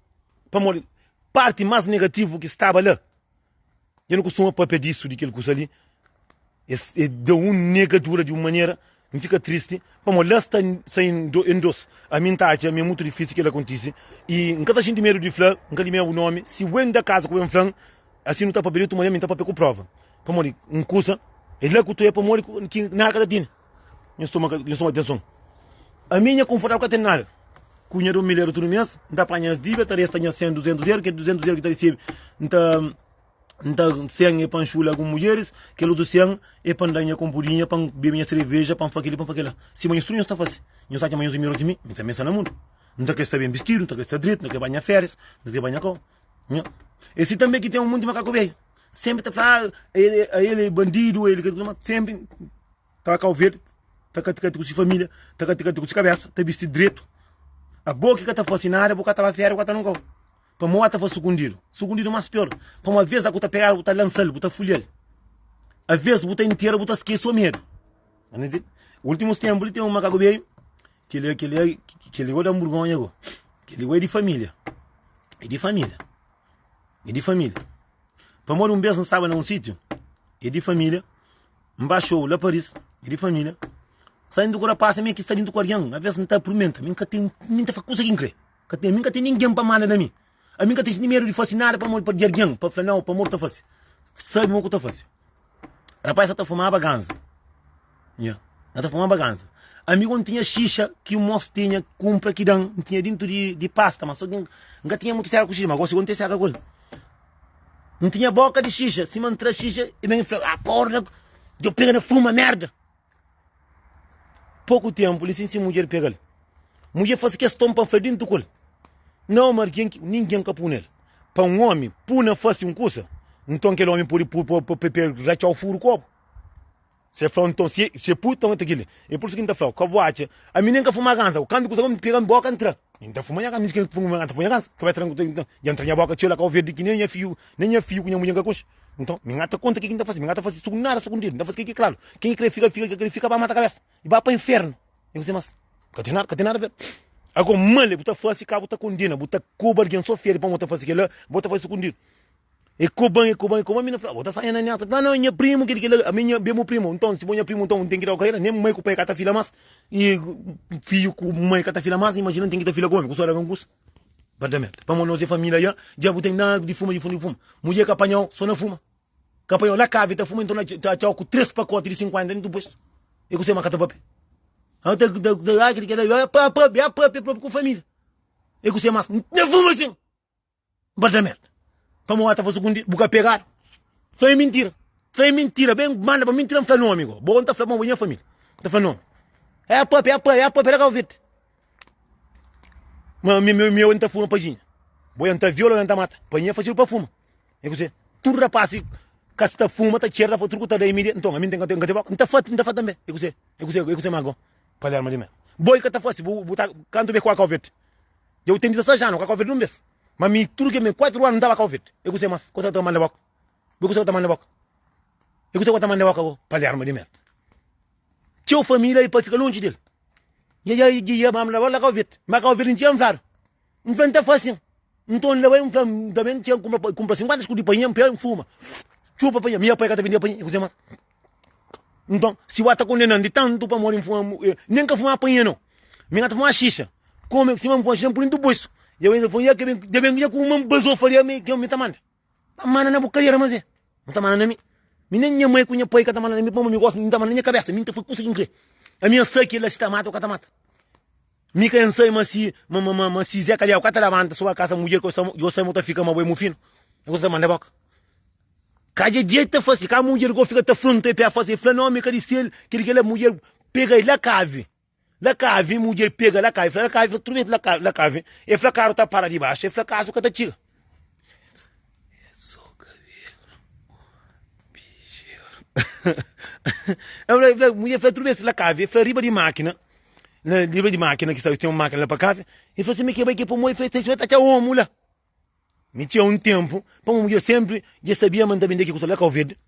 para morrer. Parte mais negativa que estava lá. Eu não costumo para pedir isso de aquele coisa ali. É de uma negadura de uma maneira me fica triste, para lá está saindo em dois. A minha taxa é muito difícil que ela acontece. E nunca está sentindo medo de falar, nunca lhe o nome. Se o da casa com o flan, assim não está para pedir, tu me está para pegar prova. Para morrer, um curso, ele é que tu é para morrer, que na cara tinha. Eu estou atenção. A minha confortável que tem nada. Cunha do milheiro todo mês, não está para as dívidas, está restando 100, 200 euros, que é 200 euros que está recebendo. Então, 100 é para enxular com mulheres, que é do 100 é para dar com purinha, para beber minha cerveja, para fazer para aquilo. Se amanhã estou, não está fácil. Eu sei que amanhã os meus de mim, mas também está no mundo. Não está que estar bem vestido, não está que estar direito, não quer banhar férias, não quer banhar com. Esse também que tem um monte de macaco velho. Sempre está falando, ele é bandido, ele sempre está com o verde, está com sua família, está com sua cabeça, está vestido direito. A boca que está fascinada, a boca estava férias, a boca não gosta. Para uma outra foi segundo mais pior. Para uma vez a que pegar, está lançando, está folhando. A vez está inteira, está esquecer o medo. Últimos tempos tem um macaco bem que ele é da Hamburgonha, que ele é de família. É de família. Para morar vez não estava num sítio, é de família. Embaixou lá Paris, é de família. Saindo do passa, meio que está dentro do Coreão. A vez não está por mente, nunca tem muita coisa que crer. Nunca tem ninguém para mandar na mim. A mim que tem dinheiro de fascinar para morrer para dinheiro, para falar não, para morrer está fácil. Sabe o que está fácil? Rapaz, está fumando bagança. Está fumando bagança. Amigo não tinha xixa que o moço tinha, compra que não tinha dentro de pasta, mas só nunca tinha muito certo com xixa, mas agora não tem certo com ele. Não tinha boca de xixa, se mantra xixa e bem fala, porra, eu pego na fuma, merda. Pouco tempo, licença mulher pega ele. Mulher faz questão para fazer dentro do colo. Não, mas ninguém capou nele. Para um homem, puna faz um coisa. Então aquele homem pode rachar o furo do copo. Se fala então, se puta, então aquele. É por isso que a gente fala, copo acha. A mim nem que fuma ganza. O canto que você pega em boca, entra. Então fuma ganza, mas que fuma ganza. Que vai tranquilo, já entra na boca, tira com o verde que nem é fio com a mulher que coxa. Então, me ngata conta que está fazendo. Me ngata faz segundo nada, segundo dia. Não faz que claro. Quem crê fica para matar a cabeça. E vai para o inferno. Eu sei mais. Que tem nada a ver. Agora, mole, bota fácil, cá, bota condena, bota cuba, alguém só fere para botar fácil, que bota fácil escondido. E cuba, a minha fala, bota saia na minha, não, minha primo, a minha, meu primo, então, se minha primo, então, tem que ir ao carreira, nem mãe que o pai cata filha mais, e filho com mãe cata filha mais, imagina, tem que ter filha com homem, com sua hora, com custo. Verdade, para nós, família, já botem nada de fuma, mulher que apanhou, só não fuma. Que apanhou lá, cave, tá fuma, então, tá com 3 pacotes de 50, nem depois. E você, macata papi. Com família. Eu gostei mais. Não fuma assim. Bata merda. Para moata fosse um dia, buca pegar. Foi mentira. Bem, manda para mentira, não fala não, amigo. Bom, tá falando, minha família. Tá falando não. É papi, era que eu vi. Mas meu, não tá fumando paginha. Boi, não tá viola, não tá mata. Paginha faz para fuma. Eu gostei. Tudo rapaz, se tá fuma, tá cheira, tá truco, tá da imediata. Então, a mim tem que ter boca. Não tá fato também. Eu gostei, mago. Para dar uma boi que tá fácil, canto bem com a Covid. Eu tenho 16 anos, com a Covid não mês. Mas me tudo que me 4 anos não dava Covid. Eu gostei mais, quanto eu tô mandando boca. Eu gostei quanto boca. Eu gostei quanto mandando boca, para dar uma merda. Tinha família e pode ficar longe dele. E aí, vamos levar a Covid. Mas a Covid não tinha claro. Não foi tão fácil. Então, levei também tinha comprar 50 escudos de panha, um fuma. Chupa panha, minha pai que tá vendendo panha, eu gostei mais. Então, se você está condenando de tanto para morrer em fuma, nem que fumar apanha não. Me engata fumar xixa. Como se me fumar xixa por dentro do bolso. Eu ainda fui que devem com uma bazou faria me que eu me tamanda. Mana na bucaria mas é. Não tamanda na mim. Nem minha mãe com minha pai que tamanda na mim, para me gosta, não tamanda na minha cabeça, minha foi coisa que a minha sei que ela está mata ou catamata. Me que sei mas se Zé Calhau, cata lavanda sua casa mulher que eu sei muito fica uma boi mufino. Eu gosto de mandar boca. Cada dia tá fácil, cada mulher que fica tá frente para fazer fenômeno que dizer que aquela mulher pega lá cave. Lá cave, mulher pega lá cave, tudo bem lá cave. E fala caro tá para de baixo, e fala caso que tá tira. Só cabelo. Bicho. Mulher fala tudo bem lá cave, fala riba de máquina. Riba de máquina que está tem uma máquina lá para cave. E fala assim me que vai que para mulher faz tá homem lá. Me tinha um tempo, para uma mulher sempre, já sabia mandar bem daqui com o Covid.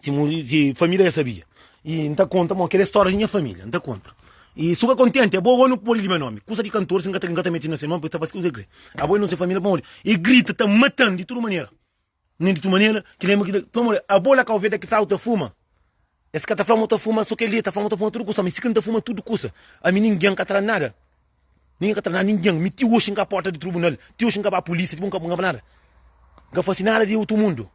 Se família já sabia. E não dá conta, mas aquela história da minha família, não dá conta. E super contente, a boa não pode meu nome. Custa de cantor, sem gata metido na semana, porque tá fazendo coisa grande. A boa não se família, para e grita, tá matando de toda maneira. Nem de toda maneira, que lembra que, a boa lá Covid que falta fuma. esse cara tá falando que fuma só que ele tá falando que fuma tudo custa, mas se que não fuma tudo custa. A mim ninguém catra nada. Ninguém catra nada, ninguém. Me tio hoje a porta do tribunal, tio hoje a polícia, tipo nunca nada. Nunca fosse nada de outro mundo.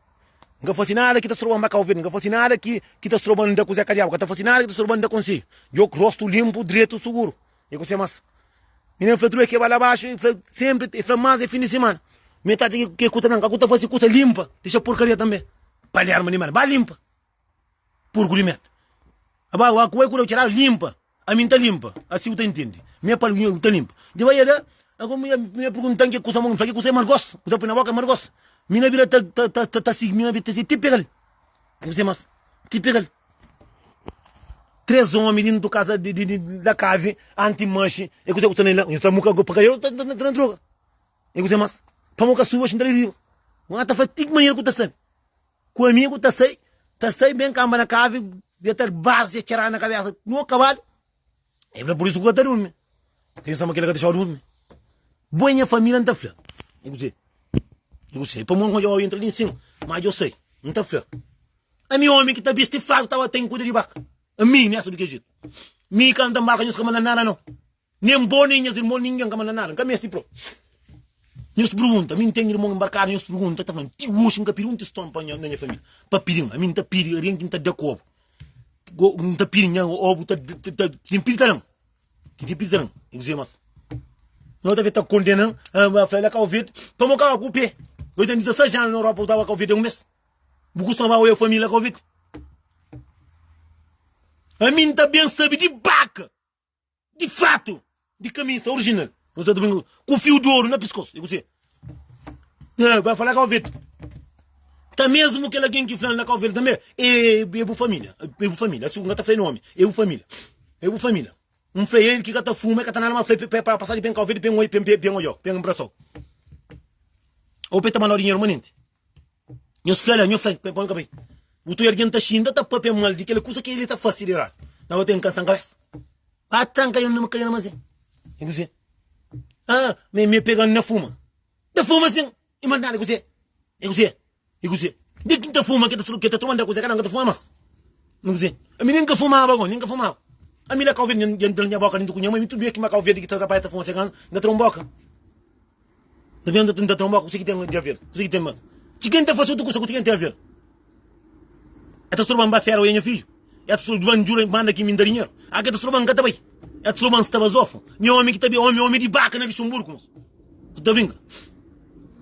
Nunca fosse nada que tá sorobando para cá, nunca fosse nada que tá sorobando da coisa cariaca, nunca fosse nada que tá sorobando da consigo. Eu rosto limpo, direito, seguro. Eu consigo mais. Minha flatura que vai lá abaixo, sempre, e mais é fim de semana. Metade que custa não, a custa fosse custa limpa, deixa porcaria também. Palhar, mano, vai limpa. Porcaria. A coisa que eu tirar limpa, a mim tá limpa, assim você entende. Minha palhinha tá limpa. De vai lá, agora minha pergunta que custa muito, que custa mais gosto, custa põe na boca mais gosto. Mina vira tá assim, mina vira assim, típico. Você mais, típico. 3 homens dentro da casa da cave, anti-manche, e você está nela, e está muito para eu tá na droga. E você mais, para muca suba, a gente não tá fazendo maneira que tá sendo. Com amigo tá sei bem cama na cave, de ter base tirar na cabeça, no cavalo. É por isso que eu tô dormindo. Tem só aquele que deixa eu dormir. Boa família não tá flã. E você, para mim eu entro ali em cima, mas eu sei, não tá flã. A minha homem que tá bestifado, tava tem cuida de vaca. A mim, nessa do que jeito. Me canta marca, não se camana nada, não. Nem bom, nem as irmãos, ninguém camana nada. Nunca me pro. Não se pergunta, a mim tem irmão embarcado, não se pergunta, tá falando, ti hoje nunca pergunta estão para a minha família. Para pedir, a mim tá pedir, a gente tá de acordo. Não tá pedindo, ovo, tá simples, não. Que simples, não. E você, mas. Não deve estar condenando, a filha com o Covid, para mocar a culpa. Eu tenho 16 anos na Europa, eu estava com o Covid um mês. Eu costumava eu família com o Covid. A mim tá bem sabe de vaca, de fato, de camisa original. Com fio de ouro na pescoço. Vai falar com o Covid. Tá mesmo que alguém que fala na Covid também. É família. É família. Assim, não tá falando nome. É família. É família. Um freio que tá fuma, que tá na freio para passar de bem Covid, bem olho, bem braço. Ou peta mal dinheiro, manente. Nós flala, põe cabelo. O teu erguendo tá xinda, tá papel mal de que ele coisa que ele tá facilitar. Não vai ter canção cabeça. Ah, tranca eu não caio na mazinha. E você? Ah, me pegando na fuma. Da fuma assim, e mandar você. E você? De quem tá fuma que tá tomando coisa que não tá fuma mais. Não sei. A menina que fumava, nunca fumava. A menina que eu vi dentro da boca, dentro do cunhão, mas muito bem que eu vi que tá trabalhando, tá fumando, chegando, da tromboca. Tá vendo da tromboca, você que tem a ver, você que tem mais. Se quem tá fazendo coisa, você que tem a ver. É tá sorobando fera o filho. É tá sorobando jura manda aqui me dar dinheiro. Aqui tá sorobando cata bem. É tá sorobando estava zofo. Meu homem que tá bem, homem de baca na Luxemburgo. Tá vendo?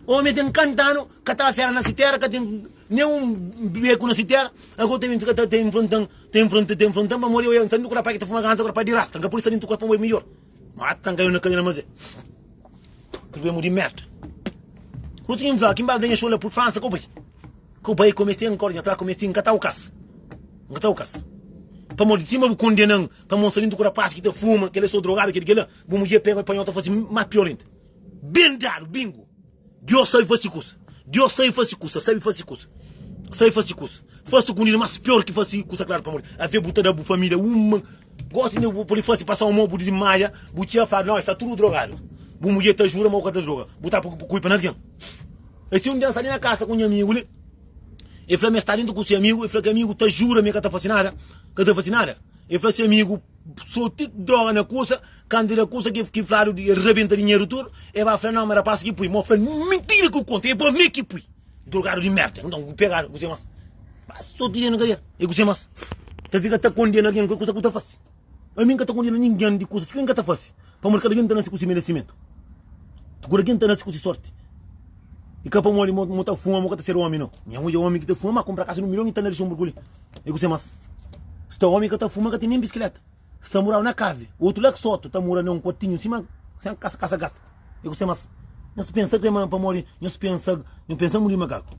Homem tem cantando, cata a fera na citera, que tem nenhum beco na citera. Agora tem enfrentando, mas morreu eu, sabe, no corpo que tá fumando, agora para de rasta, que por isso dentro do corpo é melhor. Mas tá caindo na canha, mas é. Problema de merda. O que vai, quem vai ganhar show por França, como é? Como é, comecei a correr atrás, comecei a catar o caça. Catar o caça. Para morrer de cima, o condenando, para mostrar dentro do corpo que tá fuma, que ele é só drogado, que ele é, o mulher pega e põe outra face mais pior ainda. Bem dado, bingo. Deus sabe fazer coisa. Deus sabe fazer coisa, sabe fazer coisa. Sabe fazer coisa. Faça com ele mais pior que fazer coisa, claro, para morrer. A ver botar da família, uma. Gosta de polifácia passar um mobo de maia, butia fala, não, está tudo drogado. O mulher tá jura, mas o cara droga. Botar para cuidar para ninguém. Esse um dia está ali na casa com o amigo, ele. E falou, está dentro com o seu amigo, e falou que amigo tá jura, que tá fascinada. Que tá fascinada. E falou, seu amigo, só tem droga na coisa, quando ele coisa que falaram de arrebentar dinheiro tudo, e vai falar, não, mas rapaz, que pui. Mas falou, mentira que eu conto, é para mim que pui. Drogado de merda. Então, pegaram, você mas. Mas só dinheiro, cadê? E você mas. Tá fica tá condenando alguém com coisa que tá fácil. A mim que tá condenando ninguém de coisas, quem que tá fácil. Para marcar alguém tá nesse com merecimento. Agora quem tá nesse com sorte. E que para morrer, montar fuma, montar ser homem, não. Minha mulher é homem que tá fuma, compra casa no milhão e tá na região burgulho. E você mas. Se tá homem que tá fuma, que tem nem bicicleta. Se tá morando na cave, o outro lá que solto, tá morando num quartinho em cima, sem caça gato. E você mas. Não se pensa que é para morrer, não se pensa morrer macaco.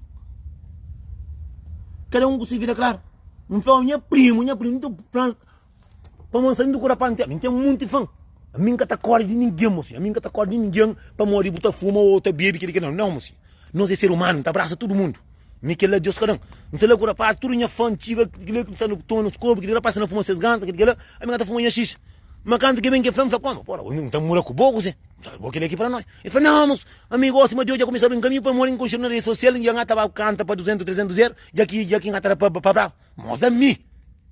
Cada um que se vira claro. Não fala minha prima, então, para mostrar do corapante, a mim tem muito fã. A mim que tá corre de ninguém, moço. A mim que tá corre de ninguém para morrer, botar fuma ou tá bebe, que não, moço. Nós é ser humano, tá abraça todo mundo. Me que é Deus, caramba. Não tem lá corapaz, tudo minha fã antiga, que ele está no tono, nos corpos, que ele passa na fuma seis gansos, que ele a mim que tá fumando xixi. Mas quando que vem que fala, como? Porra, não tá morando com o boco, você. Vou querer aqui para nós. Ele fala, não, moço, amigo, acima de hoje já começou a brincar comigo para morrer com na rede social, e já estava canta para 200, 300 euros, já que já estava para bravo. Mas a mim.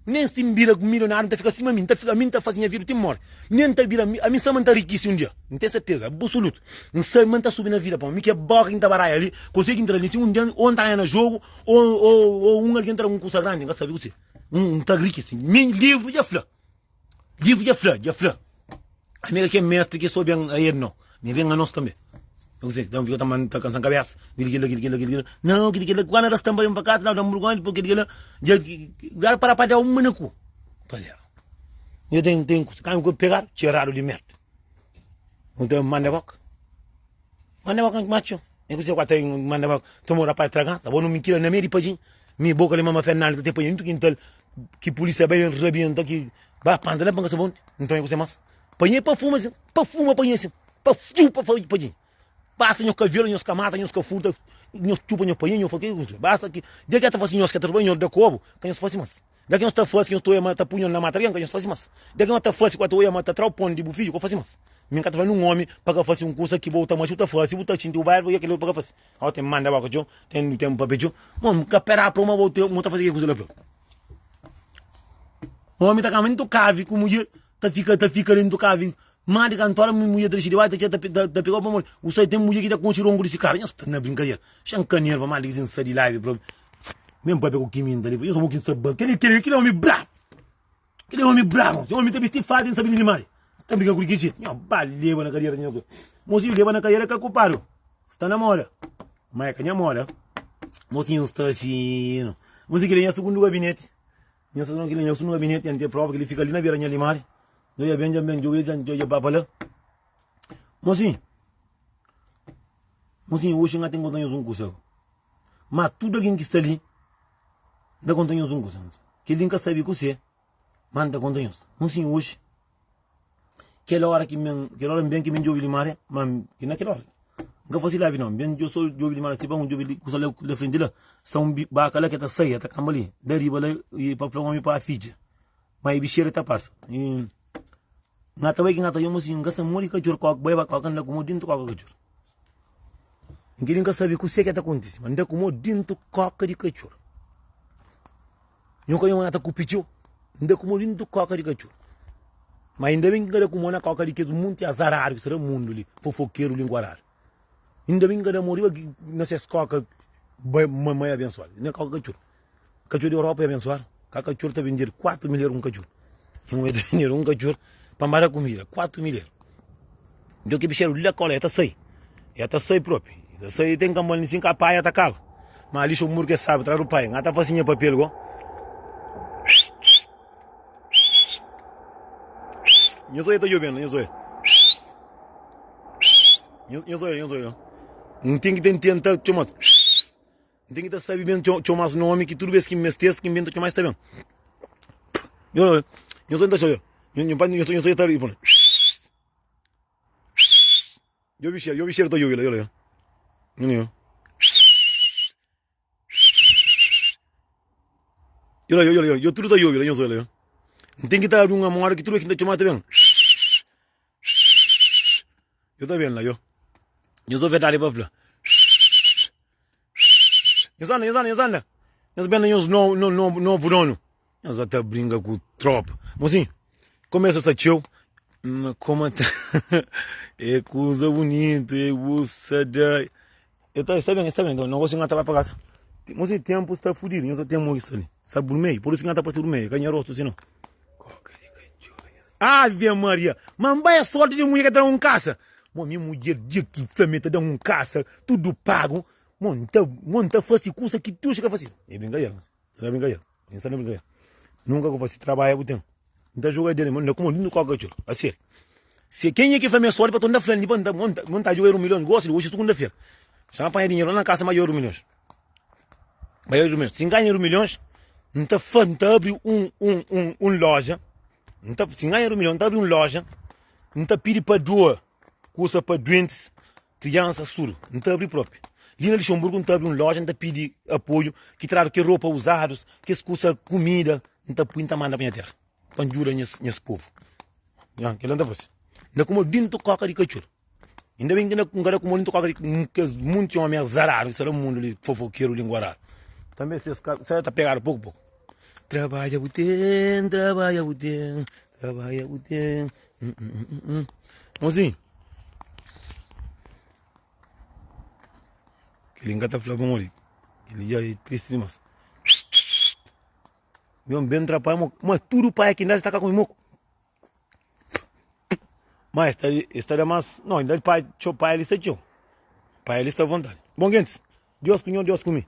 Nem se vira milionário, não fica assim a mim, a mim tá fazendo a vida, tem morre. Nem tá vira, a mim só manta riquíssimo um dia. Não tem certeza, absoluto. Não sei, manta subindo a vida, pô. Me que é boca em Tabaraia ali, consegue entrar ali, se um dia, ou tá no jogo, ou um ali entra um curso grande, não sabe o que você. Tá riquíssimo. Meu livro já flã. Livro já flã. A minha que é mestre, que soube aí, não. Me vem a nós também. Não sei, então fica também tá cansando a cabeça. Gila. Não, gila. Quando elas também para casa, não, dá murgão, porque gila. Já para dar um maneco. Olha. Eu tenho, quando eu pegar, tirar o de merda. Então, manda boca macho. Eu sei que tem manda boca. Tomou a pai tragar, tá bom, não me queira na meia de padinho. Me boca ali mama Fernando, até põe muito quintal. Que polícia bem rebienta que vai pandar para sabão. Então eu sei mais. Põe para fuma, põe assim. Para padinho. Basta nós que violam, nós que matam, nós que furtam, nós chupam, nós põem, nós fazemos. Basta que, de que faz nós que trabalham de cobo, que nós fazemos. Daqui nós faz que nós estou punhando na matéria, que nós fazemos. Daqui nós faz que nós mata trapão de bufio, que fazemos. Minha casa vai num homem para fazer um curso que volta mais chuta faz, volta tinha o bairro e aquele para fazer. Ó tem manda para jo, tem papel. Mano, que esperar para uma volta, monta fazer que coisa lá. O homem tá caminhando cave, como mulher, tá fica dentro do cave. Mas cantora mulher de vai tá pegou para mulher. O sai tem mulher que tá com tirou desse cara, está na brincadeira. Chancaneiro para mal dizem sai de live, bro. Mesmo para pegar o Kimin dali, eu sou um pouquinho sabão. Aquele homem bravo. Aquele homem bravo. Se o homem tá vestido fado, não sabe de mais. Tá brincando com o que gente? Não, baleva na carreira, não. Mocinho leva na carreira que é culpado. Está namora. Mas é que namora. Mocinho está fino. Mocinho que ele é segundo gabinete. Não sei que ele é segundo gabinete, tem prova que ele fica ali na beira de Limari. Eu ia bem, eu ia babala. Mocinho, hoje não tem contanhos um curso. Mas tudo alguém que está ali, dá contanhos um curso. Que ele nunca sabe o que você, manda contanhos. Mocinho, hoje, aquela hora que bem que me jogo de maré, mas que naquela hora. Nunca fosse live não, bem eu sou jogo de maré, se bom jogo de curso lá frente lá, são bacala que tá saia, tá cambali, deriva lá e para falar para a filha. Mas bicheira tá passa. Ngata wai ngata yomo si ngasa mori ka jur ko boy ba ko kan ko mo dinto ko ka jur ngiri ngasa bi ku seke ta konti man de ko mo dinto ko ka di ka jur nyoko yoma ta ku picho nde ko mo dinto ko ka di ka jur ma inde bi ngada ko mo na ko ka di ke munti azara ar sere munduli fofo keru li ngwarar inde bi ngada mo riba na ses ko ka boy mo ya bien soir ne ko ka jur di Europa bien soir ka jur ta bi ngir 4 milliards un ka jur ñu de ni un ka jur Pambara comida, 4 milhões. Do que bicheiro lhe cola, tá sei próprio. Tá sei tem que molhar assim pai atacava. Mas ali o muro que sabe traz o pai, ngata facinha papel go. Eu sou jovem, eu sou. Eu sou. Não tem que tentar tomar. Não tem que saber bem tomar os nomes que tudo vez que me estes que invento que mais tá bem. Eu sou então eu sou tari pone. Eu bicheiro tô eu. Não. Eu tudo tô eu sou eu. Não tem que estar uma hora que tudo que tomar tá bem. Eu tô bem lá eu. Eu sou verdade para Eu sou bem eu no vurono. Eu até brinca com tropa. Mozinho, começa essa show. Como é coisa bonita, é você da. Está bem, então não vou se engatar para casa. Mozinho, tempo está fudido, eu só tenho isso ali. Sabe por meio, por isso engatar para ser por meio, ganha rosto, senão. Ave Maria, mamãe é sorte de mulher que dá um caça. Minha mulher de que família dá um caça, tudo pago. Monta fosse custa que tu chega a fazer. É bem ganhar, você é bem ganhar. Nunca que você trabalha o tempo. Então joga dele, mano, como não qualquer coisa. Assim. Se quem é que faz minha sorte para toda a frente, monta jogar 1 milhão, gosta, hoje segunda-feira. Chama para dinheiro na casa maior 1 milhão. Maior 1 milhão. Se ganha 1 milhão, não tá abre loja. Não tá, se ganha 1 milhão, tá abre loja. Não tá pedir para doar, custa para doentes, crianças, surdo. Não tá abrir próprio. Ali na Luxemburgo não tá abre loja, não tá pedir apoio, que traz que roupa usados, que custa comida, não tá põe manda para minha terra. Para ajudar nesse povo. Que não dá para você. Ainda como dentro coca de cachorro. Ainda bem que não cara como dentro coca de que muito homem zarar, isso era um mundo de fofoqueiro linguarar. Também se tá pegar pouco. Trabalha o tempo, trabalha o tempo, trabalha o tempo. Mozinho. Ele engata a flava mori. Ele já é triste demais. Meu bem trabalha, mas tudo para aqui, ainda está com o moco. Mas estaria mais. Não, ainda pai, pai ele está tio. Pai ele está à vontade. Bom, gente, Deus comigo, Deus comigo.